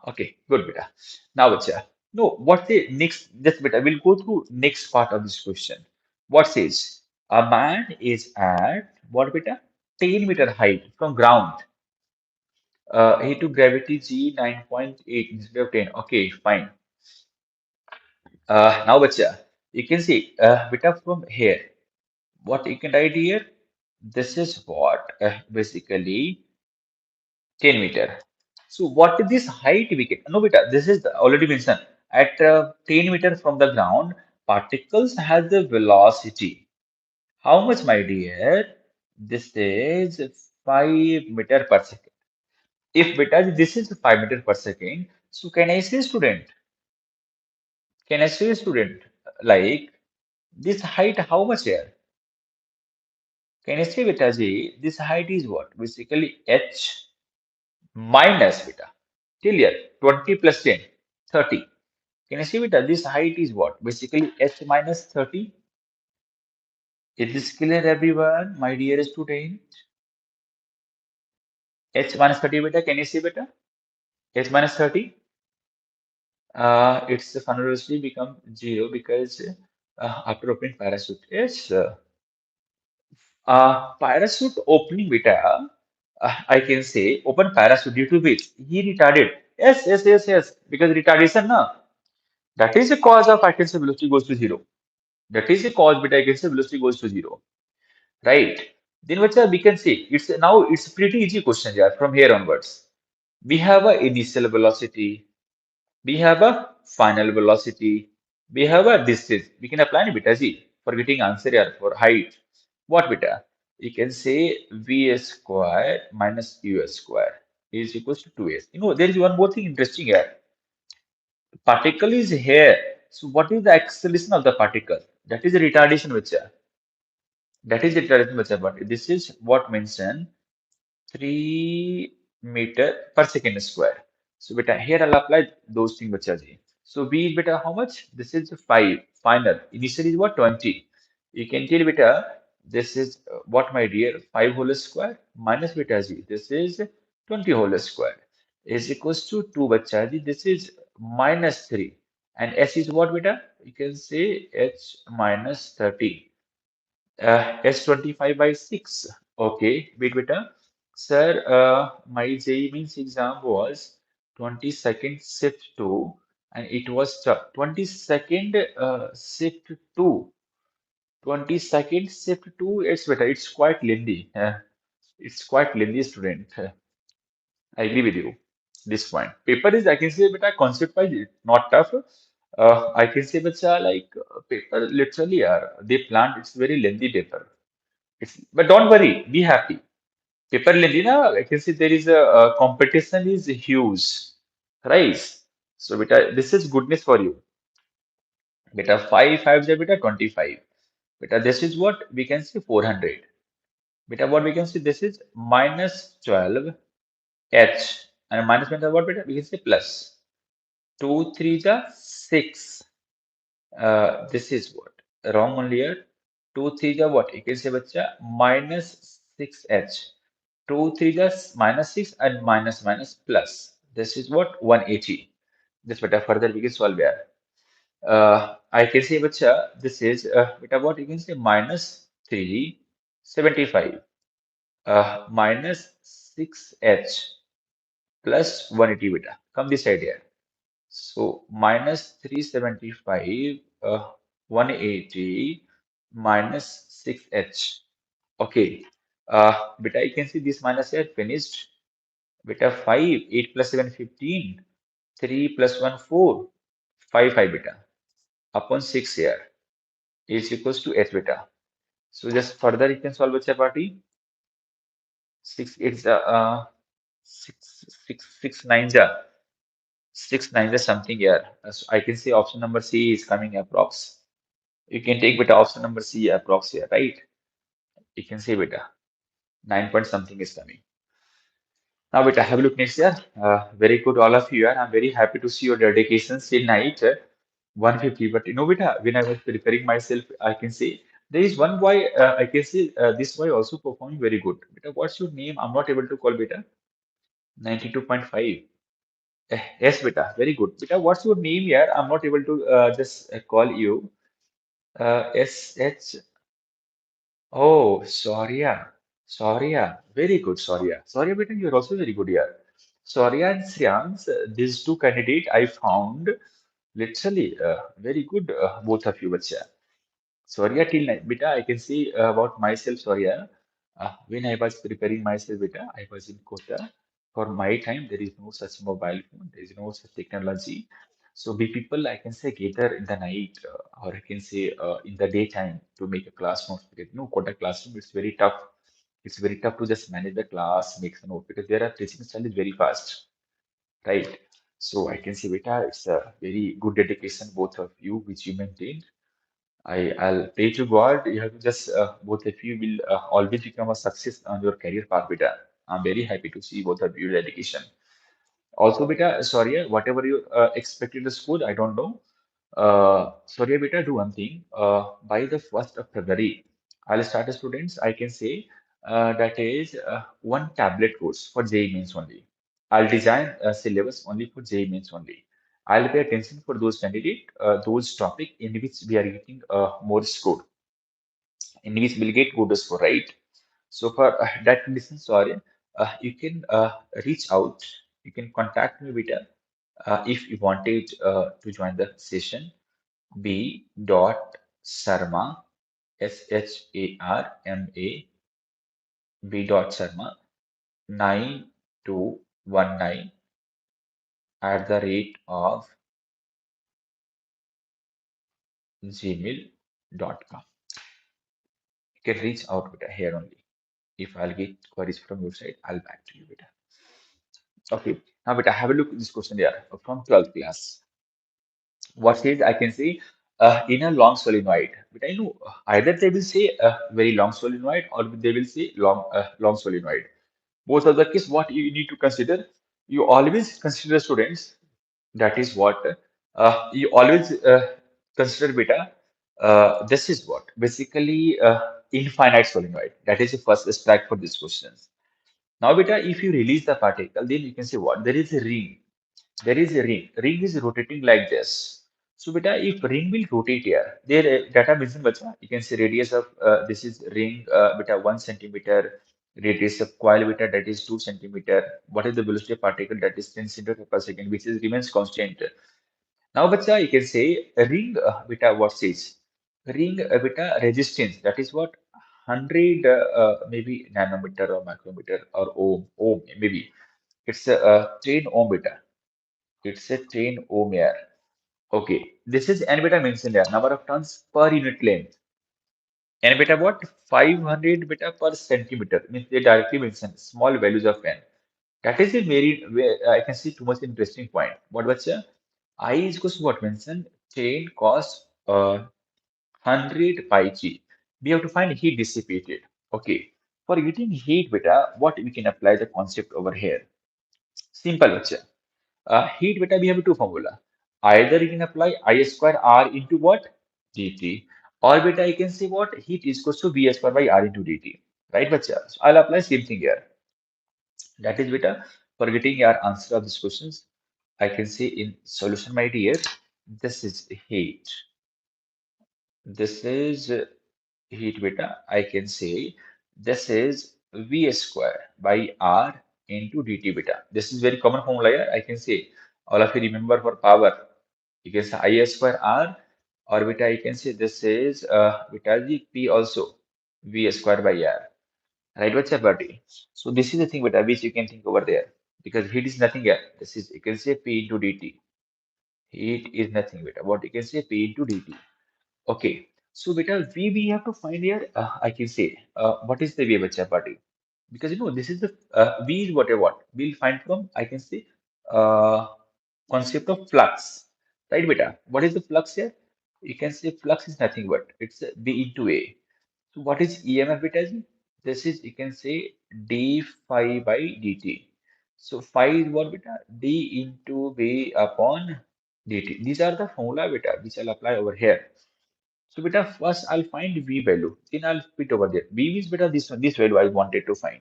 Okay, good, beta. Now, bacha. No, what the next? Just beta. We'll go through next part of this question. What says a man is at what beta? 10-meter height from ground. He took gravity G 9.8 instead of 10. Okay, fine. Now, bacha, you can see beta from here. What you can write here? This is what basically 10 meter. So what is this height we get? No, beta, this is already mentioned. At 10 meter from the ground, particles has the velocity. How much, my dear? This is 5 meter per second. If beta, this is 5 meter per second, so can I say student? Can I say student? Like this height, how much here? Can I say beta G? This height is what? Basically h minus beta. Till here, 20 plus 10, 30. Can you see beta? This height is what? Basically h minus 30. Is this clear, everyone? My dear student. H minus 30 beta. Can you see beta? H minus 30. Its velocity become 0 because after opening parachute. Yes. Parachute opening beta. I can say open parachute due to which he retarded. Yes, yes, yes, yes. Because retardation, na. That is the cause of I can say velocity goes to 0. That is the cause beta I can say velocity goes to 0. Right? Then what we can say it's pretty easy question yeah, from here onwards. We have a initial velocity, we have a final velocity, we have a distance. We can apply beta z for getting answer here for height. What beta? You can say v square minus u square is equals to 2s. You know, there is one more thing interesting here. Particle is here. So what is the acceleration of the particle? That is the retardation which that is the retardation which but this is what mentioned 3 meter per second square. So beta here I'll apply those things which are there. So V is beta how much? This is 5 final. Initially is what 20. You can tell beta this is what my dear 5 whole square minus beta Z. This is 20 whole square is equals to 2 bacha ji. This is minus 3 and S is what beta? You can say H minus 30. S25 by 6. Okay, wait, beta. Sir, my JEE means exam was 22nd shift 2. and it was 22nd shift 2. 22nd shift 2, it's better. It's quite lengthy. It's quite lengthy, student. I agree with you. This point. Paper is, I can say, better concept wise, not tough. I can say, better like paper literally, they planned, it's very lengthy paper. But don't worry, be happy. Paper lengthy, na, I can see there is a competition is huge, right? So, beta, this is goodness for you. Beta 5 is beta 25. Beta, this is what we can see 400. Beta, what we can see, this is minus 12 H. And minus beta, what beta? We can say plus. 2, 3 is 6. This is what? Wrong only here. 2, 3 is what? You can say, bacha, minus 6H. 2, 3 is minus 6 and minus minus plus. This is what? 180. This beta further we can solve here. I can say, bacha, this is beta what? You can say minus 375 minus 6H plus 180 beta. Come this side here. So minus 375, 180 minus 6H. Okay. Beta, you can see this minus here finished. Beta 5, 8 plus 7, 15. 3 plus 1, 4. 5, 5 beta. Upon 6 here is equals to H beta. So just further you can solve with chapati. 6, it's 6, 9 ja. 6, 9 is something here. So I can say option number C is coming approx. You can take beta option number C approx here, right? You can say beta 9 point something is coming. Now beta have a look next year. Very good all of you, and I'm very happy to see your dedication till night 150. But you know beta, when I was preparing myself, I can say there is one boy, I can say this boy also performing very good. Beta, what's your name? I'm not able to call beta. 92.5. Yes, beta, very good. Beta, what's your name here? I'm not able to just call you. SH. Oh, Soria. Soria. Very good, Soria. Soria, beta, you're also very good here. Soria and Sriyansh, these two candidates I found literally very good, both of you, bacha. Sorry, till beta, I can say about myself. Sorry, when I was preparing myself, beta, I was in Kota. For my time, there is no such mobile phone. There is no such technology. So we people, I can say, gather in the night, or I can say in the daytime to make a class note. Because no Kota classroom, it's very tough. It's very tough to just manage the class, make a note because there are teaching style is very fast, right? So I can say, beta, it's a very good dedication, both of you, which you maintained. I'll pray to God. You have to just both of you will always become a success on your career path, beta. I'm very happy to see both of you dedication. Also, beta, sorry, whatever you expected the school, I don't know. Sorry, beta, do one thing. By the 1st of February, I'll start a students. I can say that is one tablet course for JEE means only. I'll design a syllabus only for JEE means only. I'll pay attention for those candidate, those topic in which we are getting more score, in which we'll get good score, right? So for that condition, sorry, you can reach out. You can contact me with if you wanted to join the session. B. Dot Sharma, Sharma, B. Dot Sharma 9219 at the rate of gmail.com. You can reach out with here only. If I'll get queries from your side, I'll back to you with. Okay, now but I have a look at this question there from 12th class. What is I can say in a long solenoid, but I know either they will say very long solenoid or they will say long solenoid. Both of the case, what you need to consider, you always consider students. That is what you always consider beta. This is what basically infinite solenoid. That is the first strike for this question. Now, beta, if you release the particle, then you can say what? There is a ring. There is a ring. Ring is rotating like this. So, beta, if ring will rotate here, there data means in bacha, you can say radius of this is ring beta 1 centimeter, radius of coil beta that is 2 centimeter. What is the velocity of particle that is 10 centimeter per second, which is remains constant. Now, bacha, you can say ring beta what says ring beta resistance. That is what 100 maybe nanometer or micrometer or ohm maybe. It's a 10 ohm beta. It's a 10 ohm here. Okay, this is n beta mentioned here. Number of turns per unit length. N beta what? 500 beta per centimeter. Means they directly mention small values of n. That is a very, I can see too much interesting point. What was I is equals to what mentioned? 10 cos 100 pi g. We have to find heat dissipated. Okay. For getting heat beta, what we can apply the concept over here? Simple, bacha. Heat beta, we have two formula. Either you can apply I square R into what? dt. Or beta, you can say what? Heat is equals to V square by R into dt. Right, bacha? So I'll apply same thing here. That is beta. For getting your answer of these questions, I can say in solution, my dear, this is heat. This is heat beta. I can say this is V square by R into dt beta. This is very common formula here. I can say all of you remember for power. You can say I square R or beta. You can say this is beta g P also V square by R. Right, what's your buddy? So this is the thing beta which you can think over there because heat is nothing here. This is you can say P into dt. Heat is nothing beta. What you can say P into dt. Okay, so beta, we have to find here. I can say what is the V bacha party? Because you know this is the V is whatever what we'll find from I can say uh, concept of flux, right, beta? What is the flux here? You can say flux is nothing but it's B into A. So what is EMF beta? Ji? This is you can say d phi by dt. So phi is what beta? D into V upon dt. These are the formula beta which I'll apply over here. So beta, first I'll find V value, then I'll put over there. V is beta this one, this value I wanted to find,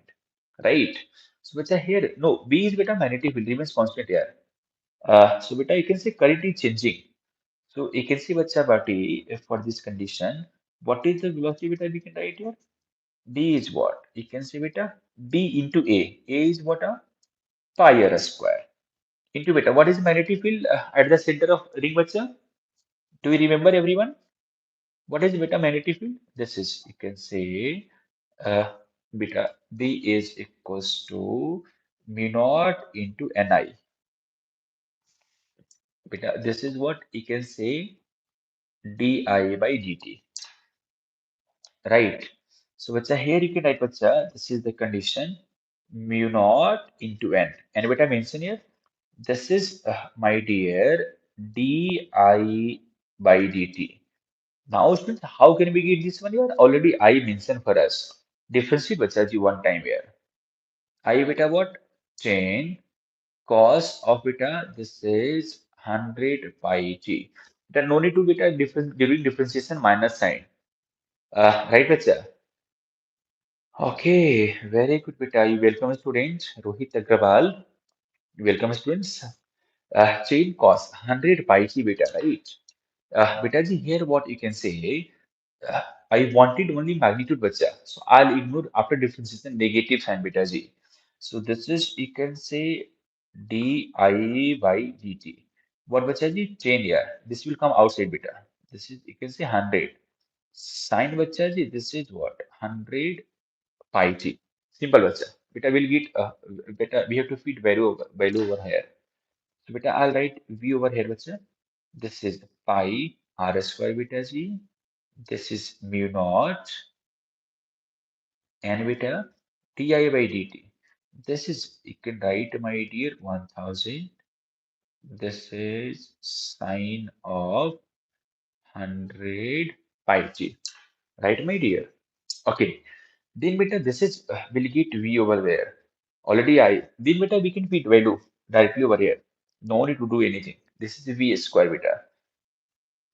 right? So beta here, no, V is beta magnetic field remains constant here. So beta, you can say current is changing. So you can see bacha bati for this condition, what is the velocity beta we can write here? D is what? You can say beta D into A. A is what? Pi r square into beta. What is the magnetic field at the center of ring bacha? Do you remember everyone? What is beta magnetic field? This is, you can say, beta B is equals to mu naught into Ni. Beta, this is what you can say di by dt, right? So, bacha, here you can write, bacha, this is the condition mu naught into N. And beta mention here, this is, my dear, di by dt. Now, students, how can we get this one here? Already I mentioned for us. Differentiate bacha ji one time here. I beta what? 10 cos of beta. This is 100 pi g. Then no need to beta difference during differentiation minus sign. Right, bacha? Okay, very good beta. You welcome student Rohit Agrawal. Welcome students. Chain cos 100 pi g beta, right? Beta ji, here what you can say. uh, I wanted only magnitude bacha. So I'll ignore after differentiation negative sign beta g. So this is you can say di by dt. What bacha ji? 10 here. This will come outside beta. This is you can say 100. Sin bacha ji, this is what? 100 pi g. Simple bacha. Beta will get beta. We have to feed value over here. So beta, I'll write v over here bacha. This is pi r square beta g. This is mu naught and beta di by dt. This is, you can write, my dear, 1000. This is sine of 100 pi g. Right, my dear? Okay. Then beta, this is, will get v over there. Already then beta, we can fit value directly over here. No need to do anything. This is the v square beta.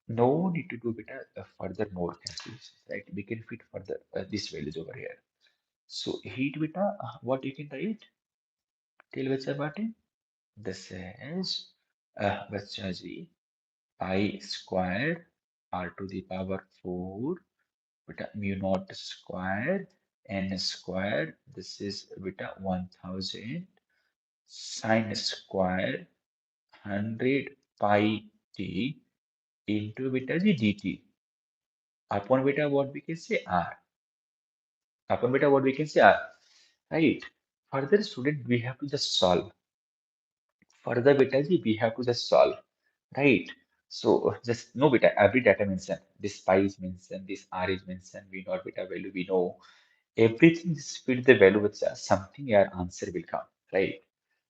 No need to do beta further more calculations, right? We can fit further these values over here. So heat beta, what you can write? Tell beta about it. This is beta g pi square r to the power 4 beta mu naught square n square. This is beta 1000 sine square 100 pi t into beta g dt upon beta what we can say r. Upon beta what we can say r. Right. Further, student, we have to just solve. Further beta g, we have to just solve. Right. So just no beta, every data mentioned. This pi is mentioned, this r is mentioned, we know beta value, we know everything is fit the value with something your answer will come. Right.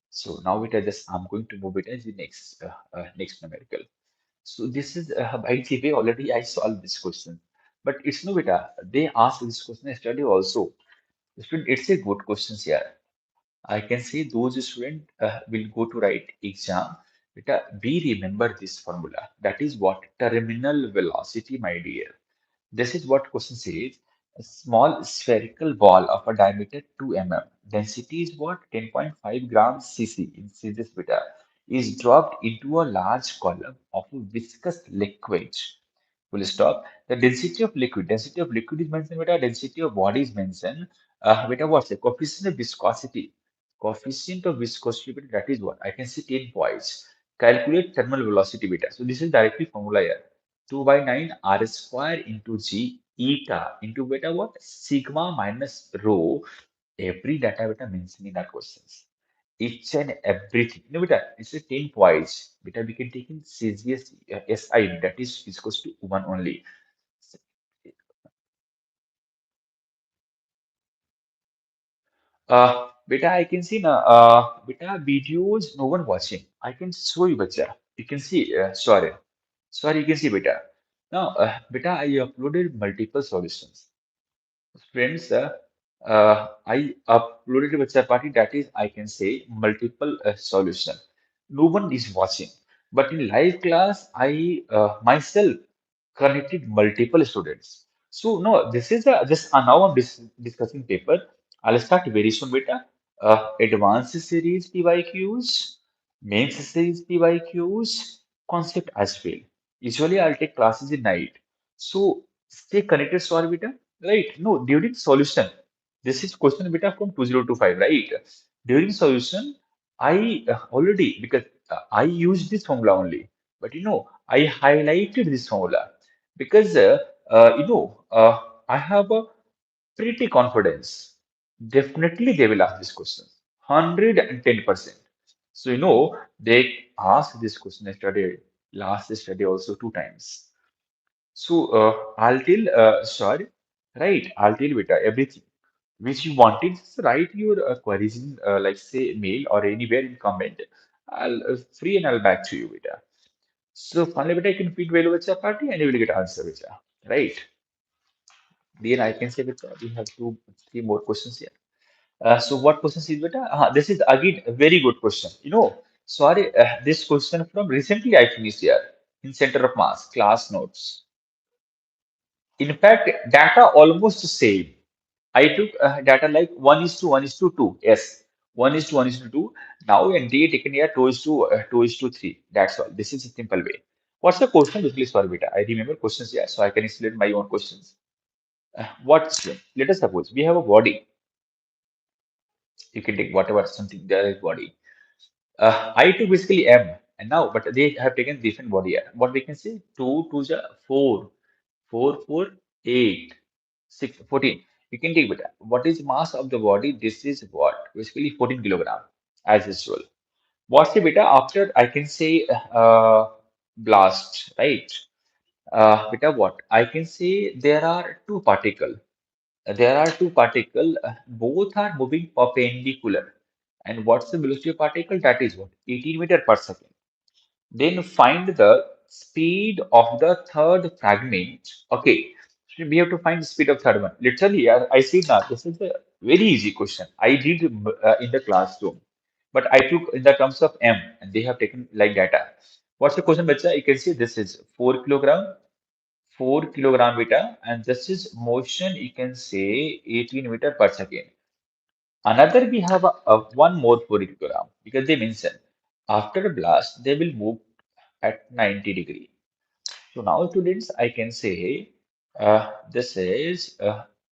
So now beta just I'm going to move it as the next numerical. So this is by the way already I solved this question, but it's no beta. They asked this question yesterday also. Student, it's a good question here. I can say those students will go to write exam. Beta, we remember this formula. That is what terminal velocity, my dear. This is what question says. A small spherical ball of a diameter 2 mm. Density is what? 10.5 grams cc in this beta is dropped into a large column of a viscous liquid. Full stop. The density of liquid is mentioned, beta. Density of body is mentioned. Beta, what's the coefficient of viscosity? Coefficient of viscosity, beta, that is what? I can see 10 points. Calculate thermal velocity, beta. So this is directly formula here. 2 by 9 r square into g eta into beta what? Sigma minus rho. Every data beta mentioned in our questions. Each and everything. No, beta, it's a 10 points. Beta, we can take in CGS SI, that is equals to 1 only. Beta, I can see now, beta videos, no one watching. I can show you, bacha. You can see, sorry, you can see, beta. Now, beta, I uploaded multiple solutions. Friends, I uploaded a website party that is, I can say, multiple solution. No one is watching. But in live class, I myself connected multiple students. So no, this is a just now I'm discussing paper. I'll start very soon, beta. Advanced series PYQs, mains series PYQs, concept as well. Usually I'll take classes in night. So stay connected, sorry, beta. Right? No, during solution, this is question beta from 2025, right? During solution, I already because I used this formula only, but I highlighted this formula because I have a pretty confidence. Definitely, they will ask this question, 110%. So they asked this question yesterday, last study also two times. So I'll tell, sorry, right? I'll tell Vita everything which you wanted. Just write your queries in, like say, mail or anywhere in comment. I'll free and I'll back to you, Vita. So finally, Vita, I can feed value with party and you will get answer, Vita. Right? Then I can say, Vita, we have three more questions here. So what questions is Vita? This is again a very good question. Sorry, this question from recently I finished here in Center of Mass class notes. In fact, data almost the same. I took data like 1 is to 1 is to 2. Yes, 1 is to 1 is to 2. Now, and they taken here 2 is to 2 is to 3. That's all. This is a simple way. What's the question? Basically, sorry, beta. I remember questions here, so I can explain my own questions. Let us suppose we have a body. You can take whatever something there is body. I took basically M, and now, but they have taken different body here. What we can say? 2, 2 is 4. 4, 4, 8, 6, 14. You can take beta. What is mass of the body? This is what? Basically 14 kilogram as usual. What's the beta after I can say blast, right? Beta what? I can say there are two particle. There are two particle. Both are moving perpendicular. And what's the velocity of particle? That is what? 18 meter per second. Then find the speed of the third fragment. Okay, so we have to find the speed of third one. Literally, I see now. This is a very easy question. I did in the classroom, but I took in the terms of m, and they have taken like data. What's the question, Bacha? You can see this is 4 kilogram, 4 kilogram beta, and this is motion. You can say 18 meter per second. Another we have a one more 4 kilogram because they mentioned after a blast they will move at 90 degree. So now students I can say this is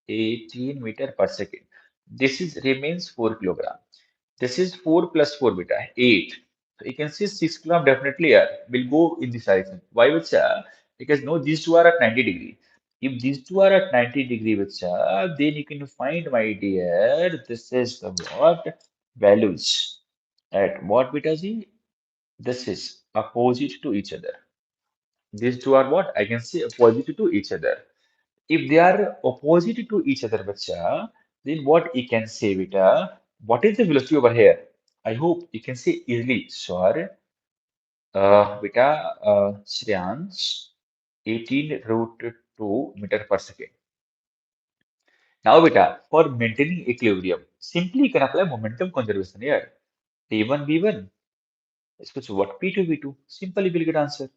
18 meter per second. This is remains 4 kilogram. This is 4 plus 4 beta 8. You can see 6 kilometers definitely here will go in this direction. Why, Vacha? Because no, these two are at 90 degree. If these two are at 90 degree, Vacha, then you can find, my dear, this is the what values at what beta g. This is opposite to each other. These two are what I can say opposite to each other. If they are opposite to each other, bacha, then what you can say, beta? What is the velocity over here? I hope you can say easily. Sure. Beta, Shreyansh, 18 root 2 meter per second. Now, beta, for maintaining equilibrium, simply you can apply momentum conservation here. T1 V1 is equal to what? P2 V2. Simple, you will get answer.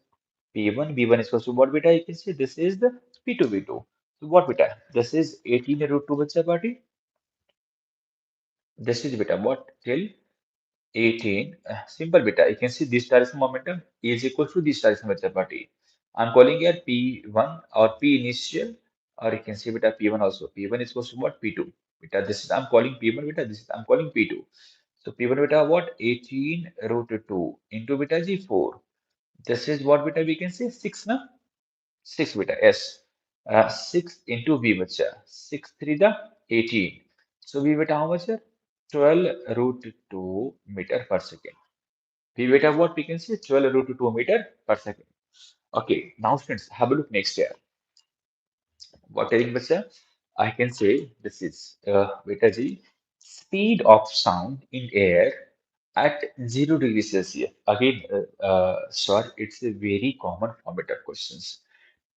P1 V1 is equal to what, beta? You can say this is the P2 V2. So what, beta? This is 18 root 2 bacha party. This is beta what till 18. Simple beta. You can see this direction momentum is equal to this direction vector party. I'm calling here P1 or P initial, or you can see beta P1 also. P1 is equal to what? P2. Beta, this is I'm calling P1 beta, this is I'm calling P2. So P1 beta what? 18 root 2 into beta G4. This is what beta we can say 6 na? 6 beta, yes. 6 into V beta. 6 3 the 18. So V beta how much? 12 root 2 meter per second. V beta what we can say 12 root 2 meter per second. Okay, now students have a look next year. What telling beta? I can say this is beta G speed of sound in air at 0 degrees Celsius. Again, sir, it's a very common format of questions.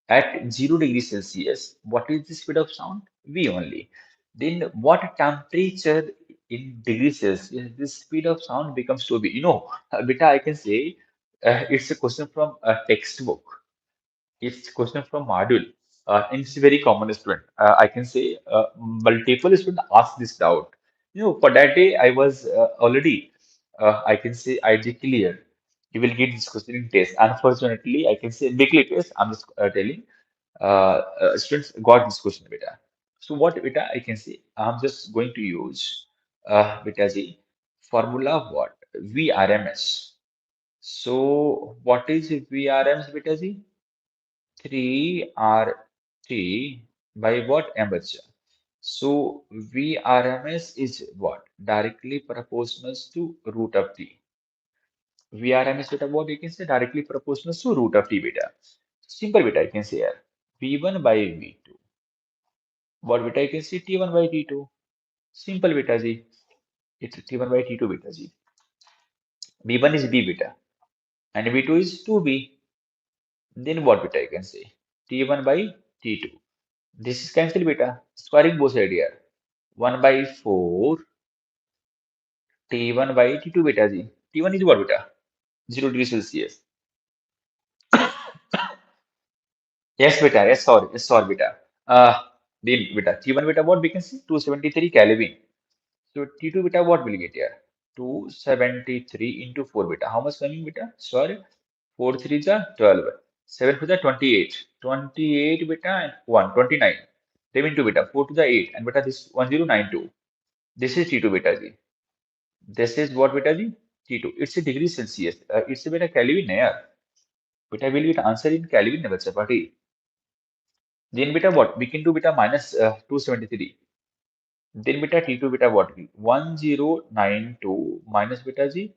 At 0 degrees Celsius, what is the speed of sound? V only. Then what temperature in degrees Celsius, the speed of sound becomes to be? Beta, I can say it's a question from a textbook. It's question from module. And it's very common student. I can say multiple students ask this doubt. For that day, I was already, I can say, ID clear. You will get this question in test. Unfortunately, I can say weekly test. I'm just telling students got this question beta. So what beta I can say? I'm just going to use beta G formula of what? VRMS. So what is VRMS beta G? 3RT by what temperature? So VRMS is what? Directly proportional to root of T. VRMS beta what you can say directly proportional to root of T beta. Simple beta I can say here. V1 by V2. What beta you can see T1 by T2. Simple beta G. It's T1 by T2 beta G. V1 is B beta and V2 is 2B. Then what beta you can say? T1 by T2. This is cancel beta. Squaring both side here. 1 by 4 T1 by T2 beta G. T1 is what beta? 0 degrees Celsius. Yes beta. Yes sorry. Yes sorry beta. Then beta. T1 beta what we can see? 273 Kelvin. So T2 beta what will get here? 273 into 4 beta. How much coming beta? Sorry. 4 3 is 12. 7 to the 28. 28 beta and 1. 29. 7 to beta. 4 to the 8. And beta this 1092. This is T2 beta G. This is what beta G? T2. It's a degree Celsius. It's a beta Kelvin here. Beta will get answer in Kelvin बच्चा party. Then beta what? We can do beta minus 273. Then beta T2 beta what? 1092 minus beta G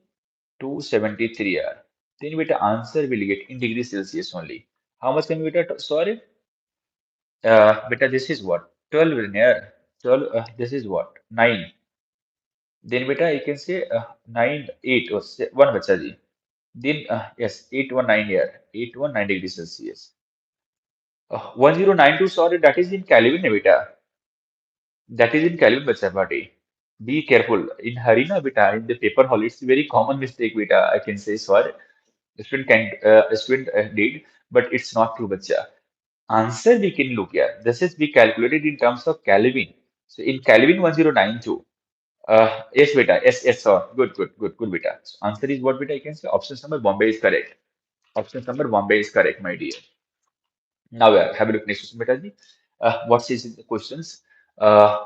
273 R. Then beta answer will get in degree Celsius only. How much can beta? Sorry, beta this is what? 12 in here. 12. This is what? 9. Then beta you can say 9 8 or 1 बच्चा जी. Then yes 819 here. 819 degrees Celsius. 1092 sorry that is in Kelvin beta. That is in Kelvin बच्चा party. Be careful. In Harina beta in the paper hall it's a very common mistake beta. I can say sorry. A student did, but it's not true, bacha. Answer we can look here. This is we calculated in terms of Kelvin. So in Kelvin 1092. Yes, beta. Yes, yes, sir. Good, good, good, good, beta. So answer is what beta? I can say option number Bombay is correct. Option number Bombay is correct, my dear. Now have a look next question, beta. Ji. What is in the questions? Uh,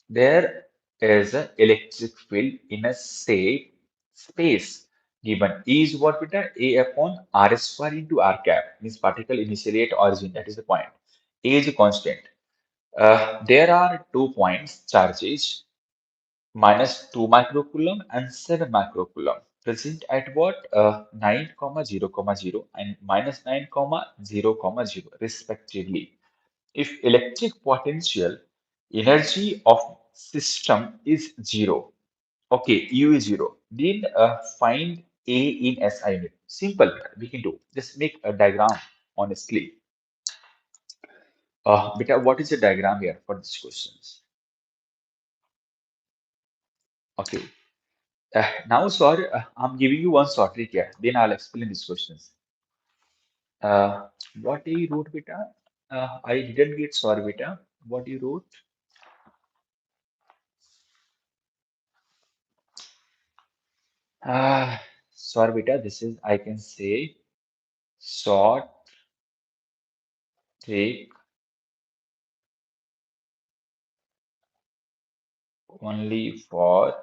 there is an electric field in a safe space given E is what beta? A upon R square into R cap means particle initially at origin. That is the point. A is a constant. There are 2 points charges minus 2 microcoulomb and 7 microcoulomb present at what 9 comma 0 comma 0 and minus 9 comma 0 comma 0 respectively. If electric potential energy of system is 0, okay, U is 0, then find A in SI unit. Simple, we can do. Just make a diagram honestly. Beta, what is the diagram here for these questions? Okay. Now, sorry, I'm giving you one short trick here. Then I'll explain these questions. Uh, what you wrote, beta? I didn't get sorry, beta. What you wrote? Sorry, beta. This is, I can say, short trick only for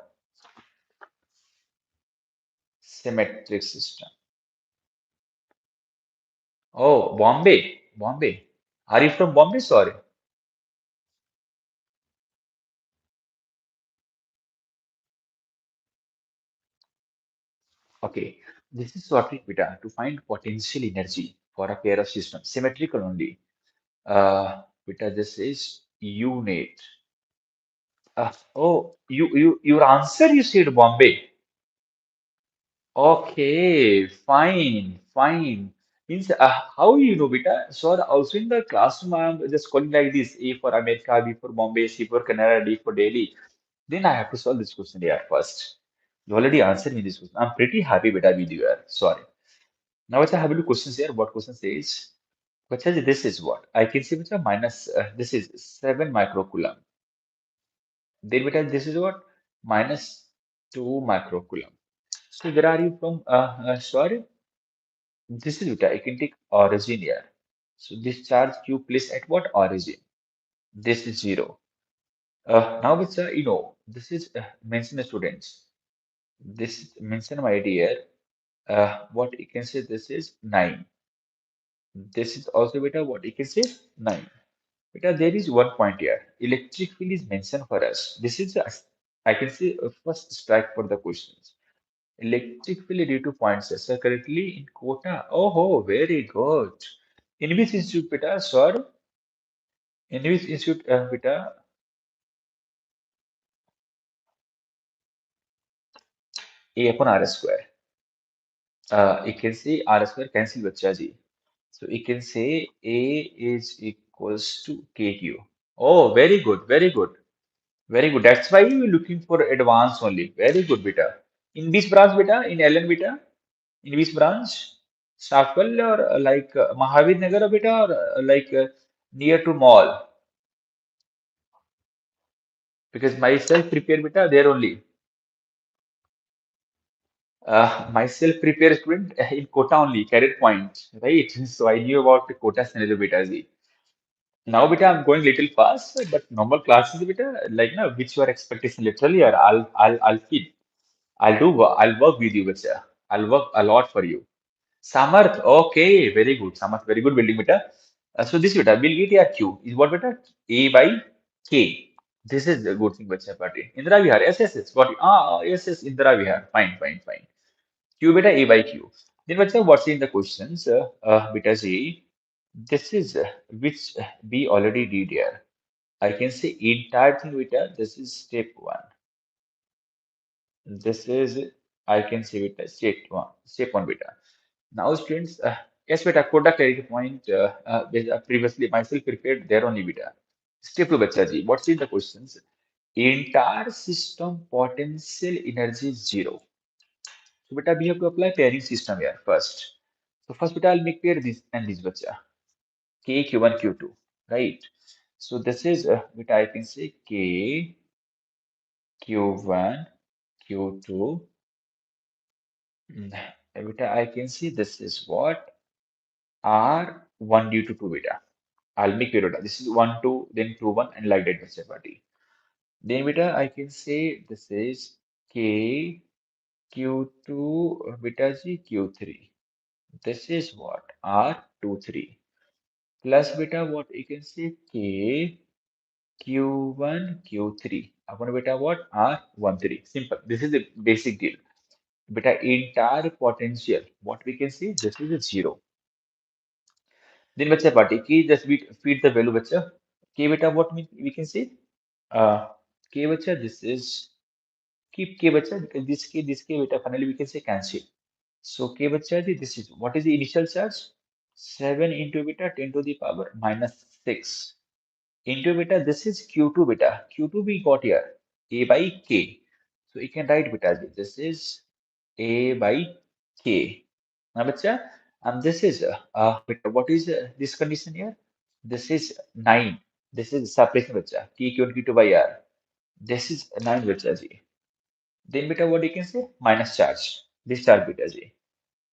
symmetric system. Oh, Bombay. Bombay. Are you from Bombay? Sorry. Okay. This is short trick, beta, to find potential energy for a pair of systems, symmetrical only. Beta, this is unit. Oh, your answer you said Bombay. Okay, fine, fine. Means how you know, beta? So also in the classroom, I'm just calling like this: A for America, B for Bombay, C for Canada, D for Delhi. Then I have to solve this question here first. You already answered me this question. I'm pretty happy, beta, with you here. Sorry. Now, I have a look questions here. What question says? Question this is what? I can see beta minus. This is 7 microcoulomb. Then beta, this is what? Minus 2 microcoulomb. So where are you from? Sorry, this is beta. I can take origin here. So this charge Q placed at what origin? This is 0. Now beta, this is mention students. This mention my dear. What you can say this is 9. This is also beta what you can say 9. Beta, there is one point here. Electric field is mentioned for us. This is I can say first strike for the questions. Electric field due to points, sir, currently in quota. Oh, very good. In which institute, beta? Sir, in which institute, beta? A upon R square. You can say R square cancel bacha ji. So you can say A is equals to KQ. Oh, very good, very good, very good. That's why you're looking for advance only. Very good, beta. In which branch, beta? In LN, beta? In which branch? Shakal or like Mahavir Nagar, beta, or like near to mall? Because myself prepare beta there only. Myself prepare student in quota only, career point, right? So I knew about the quota scenario beta Z. Now beta I'm going little fast, but normal classes beta like now which your expectation literally or I'll feed. I'll work with you beta. I'll work a lot for you. Samarth, okay, very good. Samarth, very good building beta. So this beta will get your Q is what beta? A by K. This is the good thing beta party. Indira Vihar, yes, yes, yes. Got it. Yes, yes, Indira Vihar. Fine, fine, fine. Q beta A by Q. Then what's in the questions? Beta Z. This is which we already did here. I can say entire thing beta. This is step one. This is I can say beta step one beta. Now students, yes beta. Quota clarity point. Previously myself prepared there only beta. Step two beta G. What's in the questions? Entire system potential energy is 0. So beta, we have to apply pairing system here first. So first beta, I'll make pair this and this bacha. K, Q1, Q2, right? So this is beta, I can say K, Q1, Q2. Beta, I can see this is what R1 due to 2 beta. I'll make pair beta. This is 1, 2, then 2, 1, and like that bacha party. Then beta, I can say this is K, Q2 beta G Q3. This is what R23 plus beta what you can say K Q1 Q3 upon beta what R13. Simple. This is the basic deal. Beta entire potential what we can see this is a zero. Then बच्चा party की just we feed the value बच्चा K beta what we can see K बच्चा this is keep K बच्चा because this K beta finally we can say cancel. So K bachcha ji, this is what is the initial charge? 7 into beta 10 to the power minus 6 into beta. This is Q2 beta. Q2 we got here A by K. So you can write beta ji. This is A by K. Now bachcha, this is beta. What is this condition here? This is 9. This is separation bachcha. T Q and Q2 by R. This is 9 bachcha ji. Then beta what you can say? Minus charge. This charge beta ji.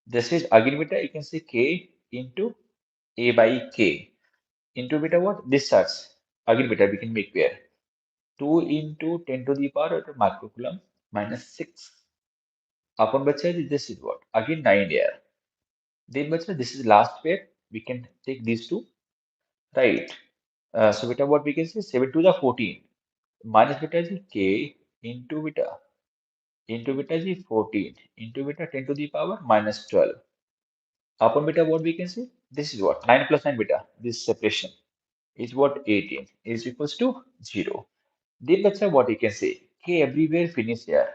This is again beta, you can say K into A by K into beta what? This starts. Again beta, we can make pair. 2 into 10 to the power of microcoulomb minus 6. Upon bacha, this is what? Again 9 here. Then bacha, this is last pair. We can take these two. Right. So beta what we can say? 7 to the 14. Minus beta is K into beta is 14 into beta 10 to the power minus 12. Upon beta, what we can say? This is what? 9 plus 9 beta. This separation is what? 18 is equals to 0. Then that's what you can say. K everywhere finish here.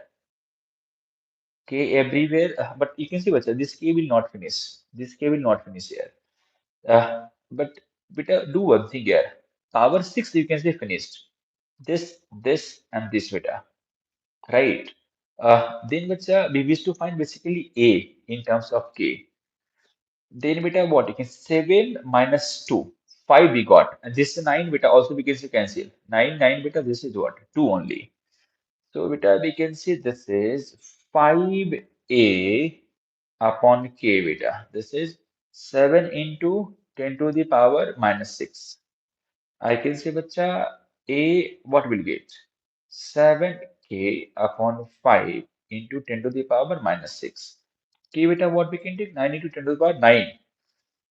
K everywhere. But you can see, bacha, this K will not finish. This K will not finish here. But beta, do one thing here. Power 6, you can say finished. This, and this beta. Right. Then bacha, we wish to find basically A in terms of K. Then beta what? You can 7 minus 2. 5 we got. And this is 9 beta also we can see cancel. 9 beta, this is what? 2 only. So beta we can see this is 5a upon k beta. This is 7 into 10 to the power minus 6. I can say bacha a what will get? 7k upon 5 into 10 to the power minus 6. K beta what we can take? 9 into 10 to the power 9.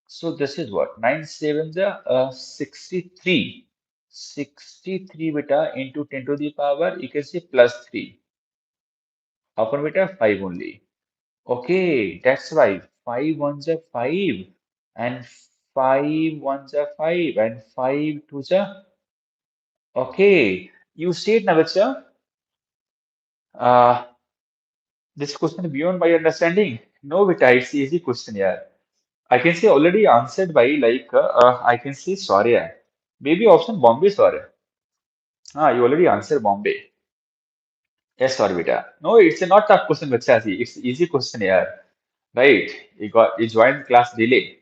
So this is what? 9 7 the 63. 63 beta into 10 to the power, you can say plus 3. Upon beta 5 only. Okay, that's why 5 ones are 5 and 5 ones are 5 and 5 twos are. Okay, you said Navacha, uh, this question beyond my understanding. No, beta, it's easy question, yeah. I can say already answered by like I can say sorry. Maybe option Bombay sorry. You already answered Bombay. Yes, sorry, beta. No, it's a not tough question, Bachasi. It's easy question, yeah. Right? You joined class delay.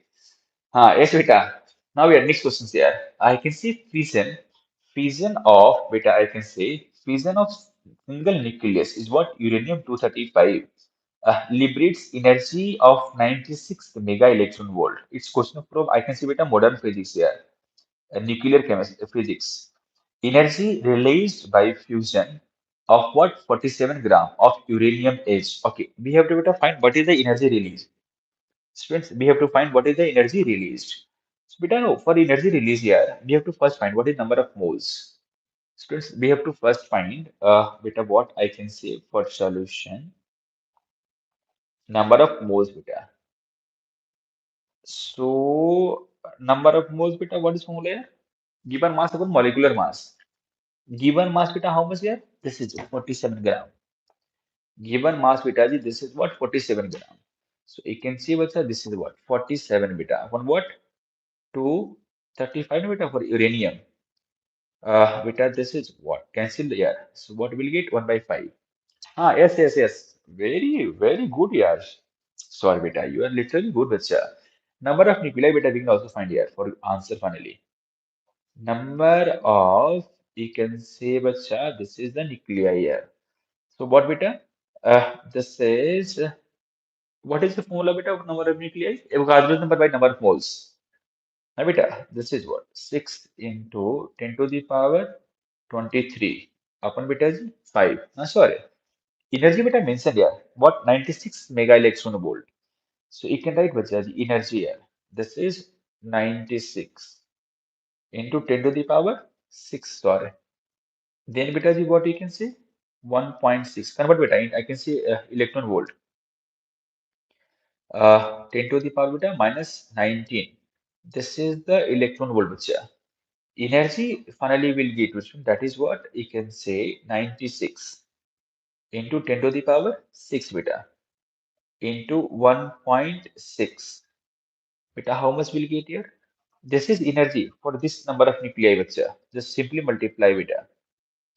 Yes, beta. Now we are next questions here. I can see fission of beta. I can say fission of single nucleus is what uranium 235 liberates energy of 96 mega electron volt. It's question from I can see beta modern physics here, nuclear chemistry physics. Energy released by fusion of what 47 gram of uranium is. Okay, we have to beta find what is the energy released. Students, we have to find what is the energy released. So, beta, no, for energy release here, we have to first find what is number of moles. Students, we have to first find beta what I can say for solution number of moles beta. So number of moles beta, what is formula here? Given mass upon molecular mass. Given mass beta, how much here? This is 47 gram. Given mass beta, this is what 47 gram. So you can see what's this is what 47 beta upon what to 35 beta for uranium. Beta, this is what? Cancel the yeah. So what will get 1 by 5? Yes. Very good, Yash. Sorry, beta. You are literally good, bacha. Number of nuclei, beta, we can also find here for answer finally. Number of, you can say, bacha, this is the nuclei here. So what, beta? This is, what is the formula, beta, of number of nuclei? Avogadro's number by number of moles. Now, beta, this is what? 6 into 10 to the power 23 upon beta is 5. Sorry. Energy beta mentioned here. What? 96 mega electron volt. So you can write bacha the energy here. This is 96 into 10 to the power 6. Sorry. Then beta ji what you can say? 1.6. Convert beta. I can say electron volt. 10 to the power beta minus 19. This is the electron volt bacha. Energy finally will get which means that is what you can say 96 into 10 to the power 6 beta into 1.6 beta. How much will get here? This is energy for this number of nuclei bacha. Just simply multiply beta.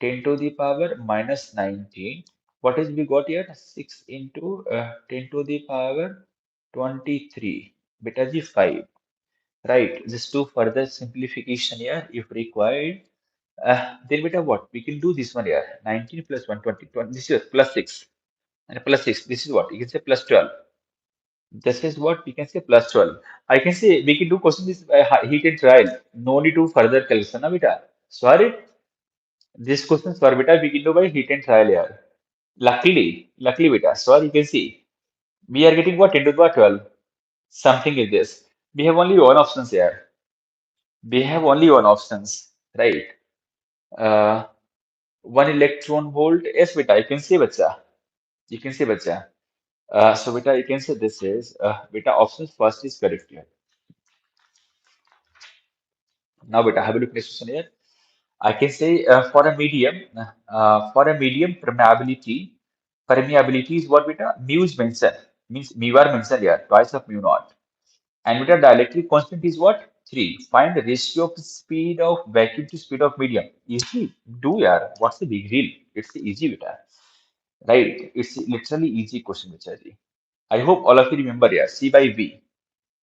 10 to the power minus 19. What is we got here? 6 into 10 to the power 23. Beta g 5. Right. Just do further simplification here if required. Then beta what? We can do this one here. 19 plus 120. This is plus 6. And plus 6. This is what? You can say plus 12. This is what we can say plus 12. I can say we can do question this heat and trial. No need to further calculation, na beta. Sorry. This question, sorry, beta, we can do by hit and trial here. Luckily, beta. Sorry, you can see. We are getting what 10 to the power 12. Something is this. We have only one options here. We have only one options, right? Uh, one electron volt. Yes, beta, you can see, bacha. You can see, bacha. So, beta, you can say this is, beta, options first is correct here. Now, beta, have a look next question here. I can say for a medium permeability is what beta mu is mentioned means mu are mentioned here twice of mu naught and beta dielectric constant is what 3. Find the ratio of speed of vacuum to speed of medium. Easy, do yaar. What's the big deal? It's easy beta, right? It's literally easy question beta ji. I hope all of you remember here C by V.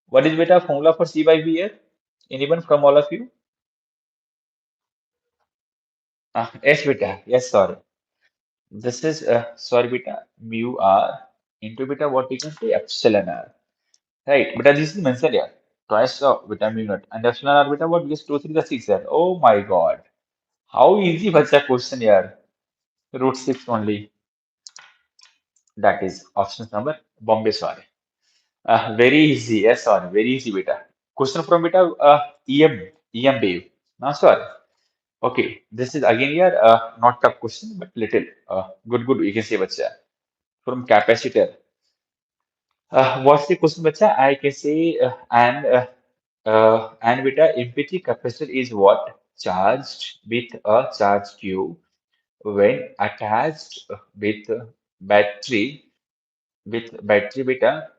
What is beta formula for C by V here? Anyone from all of you? Yes beta. Yes, sorry. This is sorry beta mu r into beta what we can say epsilon r. Right, beta this is mentioned here. Twice of beta mu naught and epsilon r beta what because 2 3 the 6 here. Oh my god. How easy was the question here? Root 6 only. That is option number Bombay sorry. Very easy. Yes, sorry. Very easy beta. Question from beta EM wave. Now sorry. Okay, this is again here not tough question but little good you can say bacha from capacitor. What's the question, bacha? I can say and with a empty capacitor is what charged with a charge Q when attached with battery beta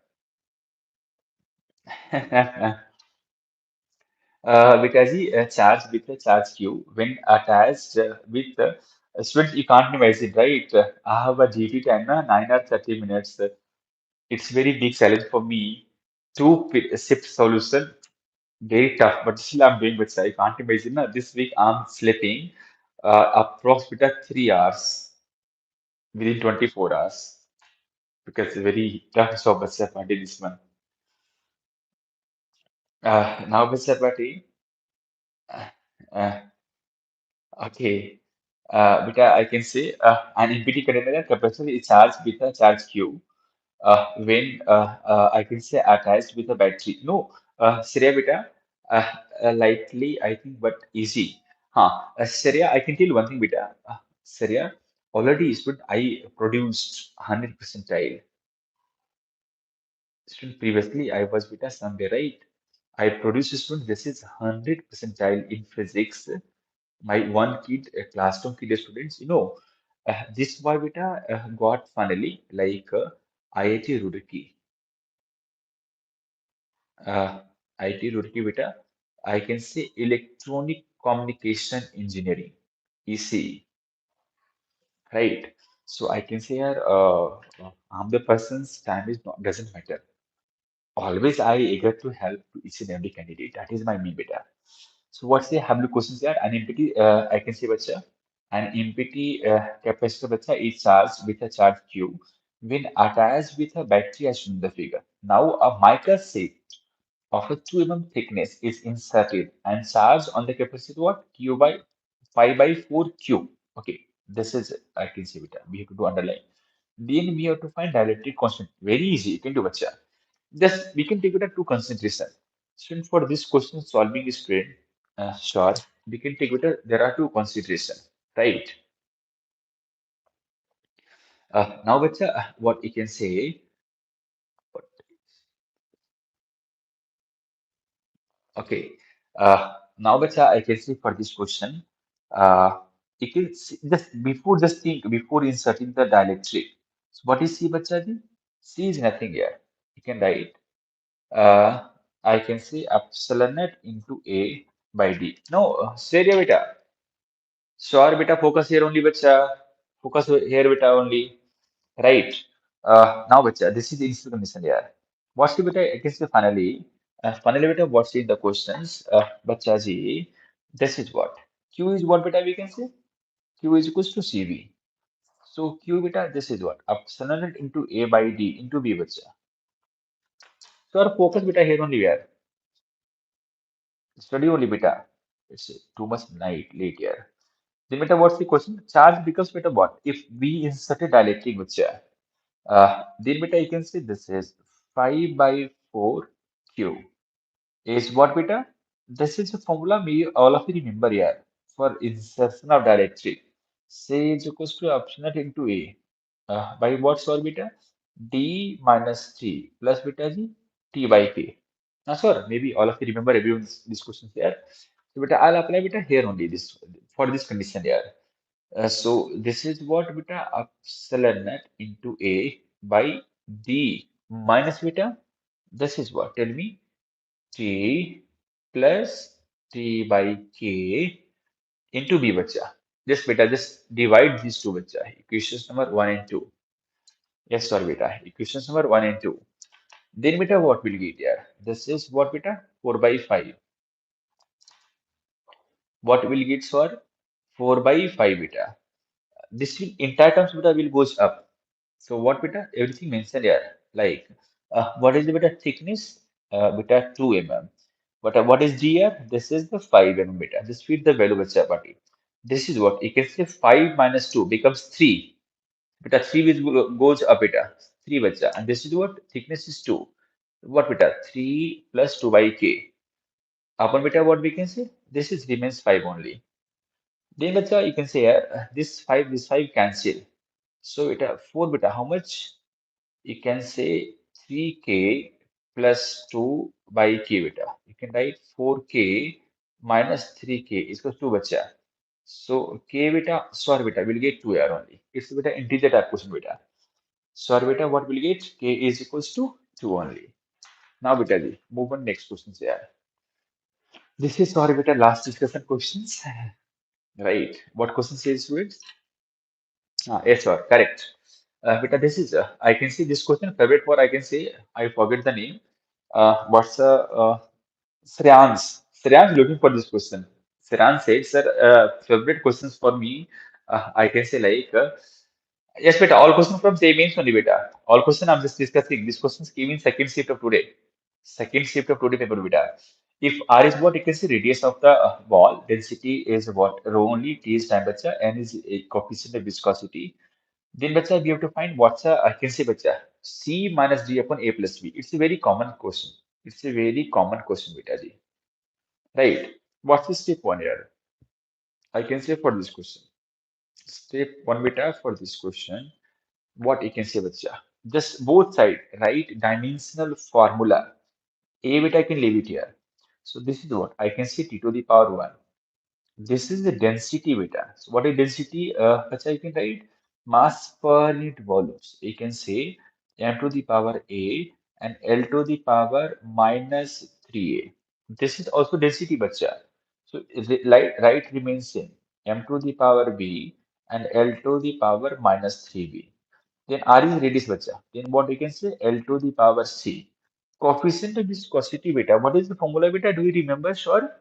because he charged with a charge Q when attached with students you can't imagine right? I have a GT time na 9 or 30 minutes. It's very big challenge for me to shift solution. Very tough, but still I'm doing with I can't imagine. Na, this week I'm sleeping approximately 3 hours within 24 hours because it's very tough job but I did this one. Now with Party, uh, okay. But I can say an empty container capacitor is charged with a charge Q when I can say attached with a battery. No, Shreya beta, lightly I think, but easy. Shreya, I can tell one thing beta. Shreya, already student I produced 100 percentile. Student previously I was beta someday, right? I produced student this is 100 percentile in physics. My one kid, a classroom kid students, this boy beta got finally like IIT Roorkee. uh, IT Roorkee beta, I can say electronic communication engineering, ECE, right? So I can say here, I'm the person's time is not doesn't matter. Always I eager to help to each and every candidate. That is my main beta. So what's the have the questions here? An empty, I can say bacha, an empty capacitor bacha is charged with a charge Q when attached with a battery as shown in the figure. Now a mica set of a 2 mm thickness is inserted and charged on the capacitor what? Q by 5 by 4 Q. Okay, this is I can see it. We have to do underline. Then we have to find dielectric constant. Very easy. You can do bacha. Just we can take it at two concentration. Student for this question solving is straight. Sure. We can take it. There are two consideration. Right. Now bacha, what you can say. Okay. Now, bacha, I can see for this question, you can see, just think before inserting the dielectric. So what is C, bacha ji? C is nothing here. You can write. Uh, I can say epsilon naught into A by D. No, say here, beta. Sure, beta. Focus here only, bacha. Focus here, beta only. Right. Now, bacha, this is the initial condition here. What's the beta? I can say finally, beta, what's in the questions? Bacha ji, this is what? Q is what beta we can say? Q is equals to CV. So Q beta, this is what? Epsilon naught into A by D into B bacha. So our focus beta here only where? Study only beta. It's too much late here. Then beta, what's the question? Charge becomes beta what? If we insert a dielectric bacha. Then beta, you can say this is 5 by 4 Q. Is what beta? This is a formula me all of you remember here for insertion of dielectric. Say is equals to optional into A. By what solve beta? D minus T plus beta G T by K. Now sir, maybe all of you remember everyone's discussions here. So beta I'll apply beta here only this for this condition here. So this is what beta epsilon naught into A by D minus beta. This is what? Tell me. T plus T by K into B bacha. Just beta, just divide these two bacha. Equations number 1 and 2. Yes, sorry beta. Equations number 1 and 2. Then beta, what will get here? This is what beta? 4 by 5. What will get for 4 by 5 beta? This will entire terms beta will goes up. So what beta? Everything mentioned here. Like what is the beta thickness? Beta 2 mm. But what is G here? This is the 5 mm beta. Just feed the value with chapati. This is what you can say 5 minus 2 becomes 3. Beta 3 goes up beta. 3 bacha. And this is what thickness is 2. What beta? 3 plus 2 by K. Upon beta what we can say? This is remains 5 only. Then bacha you can say this 5 cancel. So beta 4 beta how much? You can say 3K plus 2 by K beta. You can write 4K minus 3K is equals to bacha. So K beta, sorry beta, will get 2 here only. It's beta integer type question beta. Sorry beta, what will get? K is equals to 2 only. Now beta ji, move on next questions here. This is sorry beta last discussion questions. Right. What question says students? Yes, sir, correct. Beta, this is, I can see this question, favorite for, I can say, I forget the name. What's Shreyans? Shreyans looking for this question. Shreyans said, sir, favorite questions for me, I can say like, yes, beta, all questions from same means only, beta. All question I'm just discussing. These questions came in second shift of today. Second shift of today paper, beta. If R is what, you can see radius of the wall, density is what, rho only, T is temperature, N is a coefficient of viscosity. Then, bacha, we have to find what's a, I can say, bacha, C minus D upon A plus B. It's a very common question. It's a very common question, beta ji. Right. What's the step one here? I can say for this question. Step one, beta, for this question. What you can say, bacha? Just both side, right? Dimensional formula. A beta I can leave it here. So this is what I can say T to the power 1. This is the density beta. So what is density? Bacha, you can write mass per unit volumes. You can say m to the power a and l to the power minus 3a. This is also density, bacha. So right remains same. M to the power b and l to the power minus 3b. Then r is radius, bacha. Then what you can say l to the power c. Coefficient of viscosity beta. What is the formula beta? Do you remember? Sure.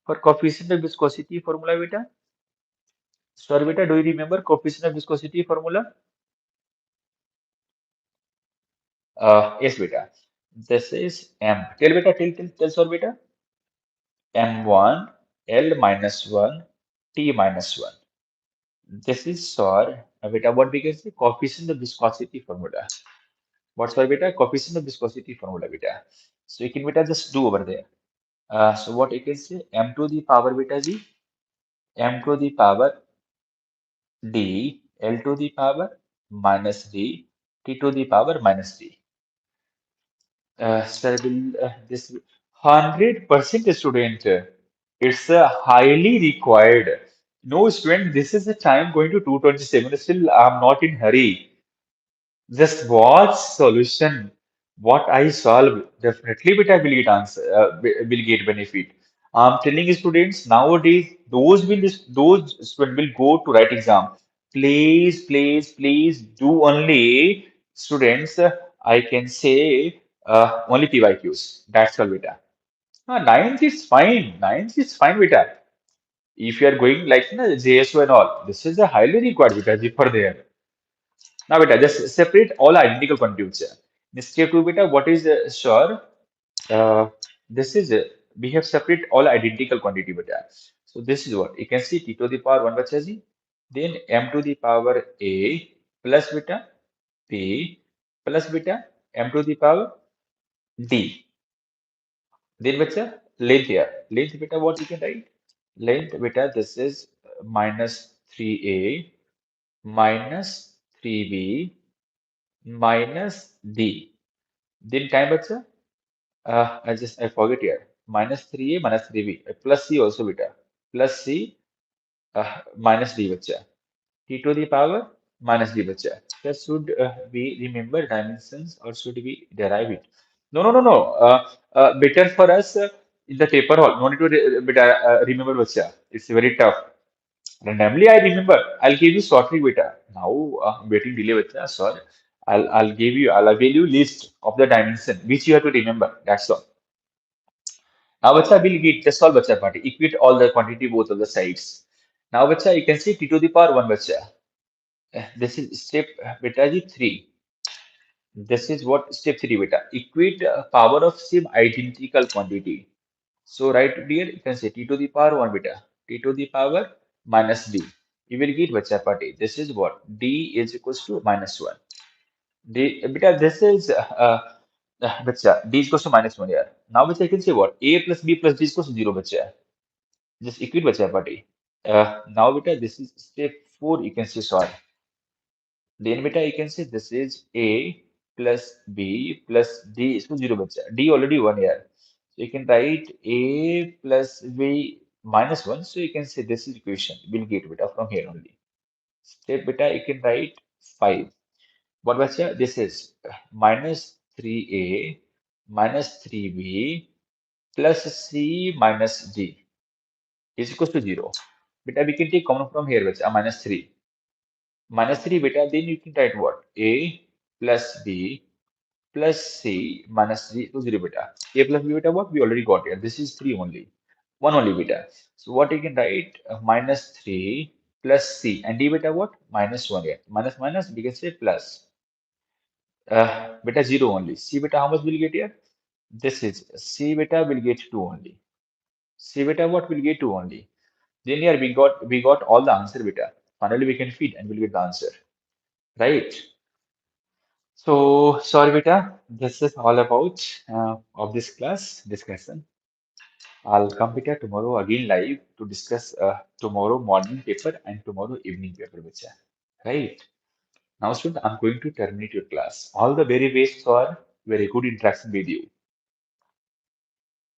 For coefficient of viscosity formula beta. Sorry, beta, do you remember coefficient of viscosity formula? Yes, beta. This is M. Tell beta, tell sorry, beta. M1, L minus 1, T minus 1. This is SOR. beta, what we can say? Coefficient of viscosity formula. What's for beta? Coefficient of viscosity formula, beta. So you can beta just do over there. So what you can say? M to the power beta g, m to the power d, L to the power minus d, t to the power minus d. Sir, this 100% student. It's highly required. No student, this is the time going to 227. Still, I'm not in hurry. Just watch solution. What I solve, definitely but I will get answer, will get benefit. I'm telling you students nowadays, those students will go to write exam. Please do only students. I can say only PYQs. That's all, beta. Ninth is fine. Ninth is fine, beta. If you are going like JSO and all, this is a highly required beta for there. Now, beta, just separate all identical quantities. In step 2, beta, what is sure? Uh, this is we have separate all identical quantity, beta. So this is what you can see t to the power 1 bacha g, then m to the power a plus beta p plus beta m to the power d. Then bacha length here. Length beta, what you can write? Length beta, this is minus 3a minus 3b minus d. Then time bacha, I forget here. Minus 3a minus 3b plus c also beta plus c minus d bacha. T to the power minus d bacha. That should we remember dimensions or should we derive it? No. Better for us in the paper hall. No need to remember bacha. It's very tough. Randomly, I remember. I'll give you shortly, beta. Now, I'm waiting delay, beta. Sorry. I'll avail you list of the dimension which you have to remember. That's all. Now, bacha, we'll get just all bacha party. Equate all the quantity both of the sides. Now, bacha, you can see t to the power 1 bacha. This is step beta g 3. This is what step 3 beta. Equate power of same identical quantity. So, right here, you can say t to the power 1 beta. T to the power minus d. You will get bacha party. This is what? D is equals to minus 1. D, beta, this is bacha. D is equals to minus 1 here. Now, bacha, you can say what? A plus B plus D is equals to 0 bacha. Just equate bacha party. Now beta, this is step 4. You can say solve. Then beta, you can say this is A plus B plus D is to 0 bacha. D already 1 here. So you can write A plus B minus 1. So you can say this is equation. We'll get beta from here only. Step beta, you can write 5. What bacha? This is minus 3A minus 3B plus C minus D is equals to 0. Beta, we can take common from here, which minus 3. Minus 3 beta, then you can write what? A plus B plus C minus 3 to 0 beta. A plus B beta, what? We already got here. This is 3 only. 1 only beta. So what you can write? Minus 3 plus C. And D beta, what? Minus 1 here. Minus, we can say plus. Beta 0 only. C beta, how much will you get here? This is C beta will get 2 only. C beta, what will get 2 only? Then here we got all the answer beta. Finally we can feed and we'll get the answer. Right? So sorry beta, this is all about of this class discussion. I'll come beta tomorrow again live to discuss tomorrow morning paper and tomorrow evening paper beta. Right? Now student, I'm going to terminate your class. All the very best for very good interaction with you.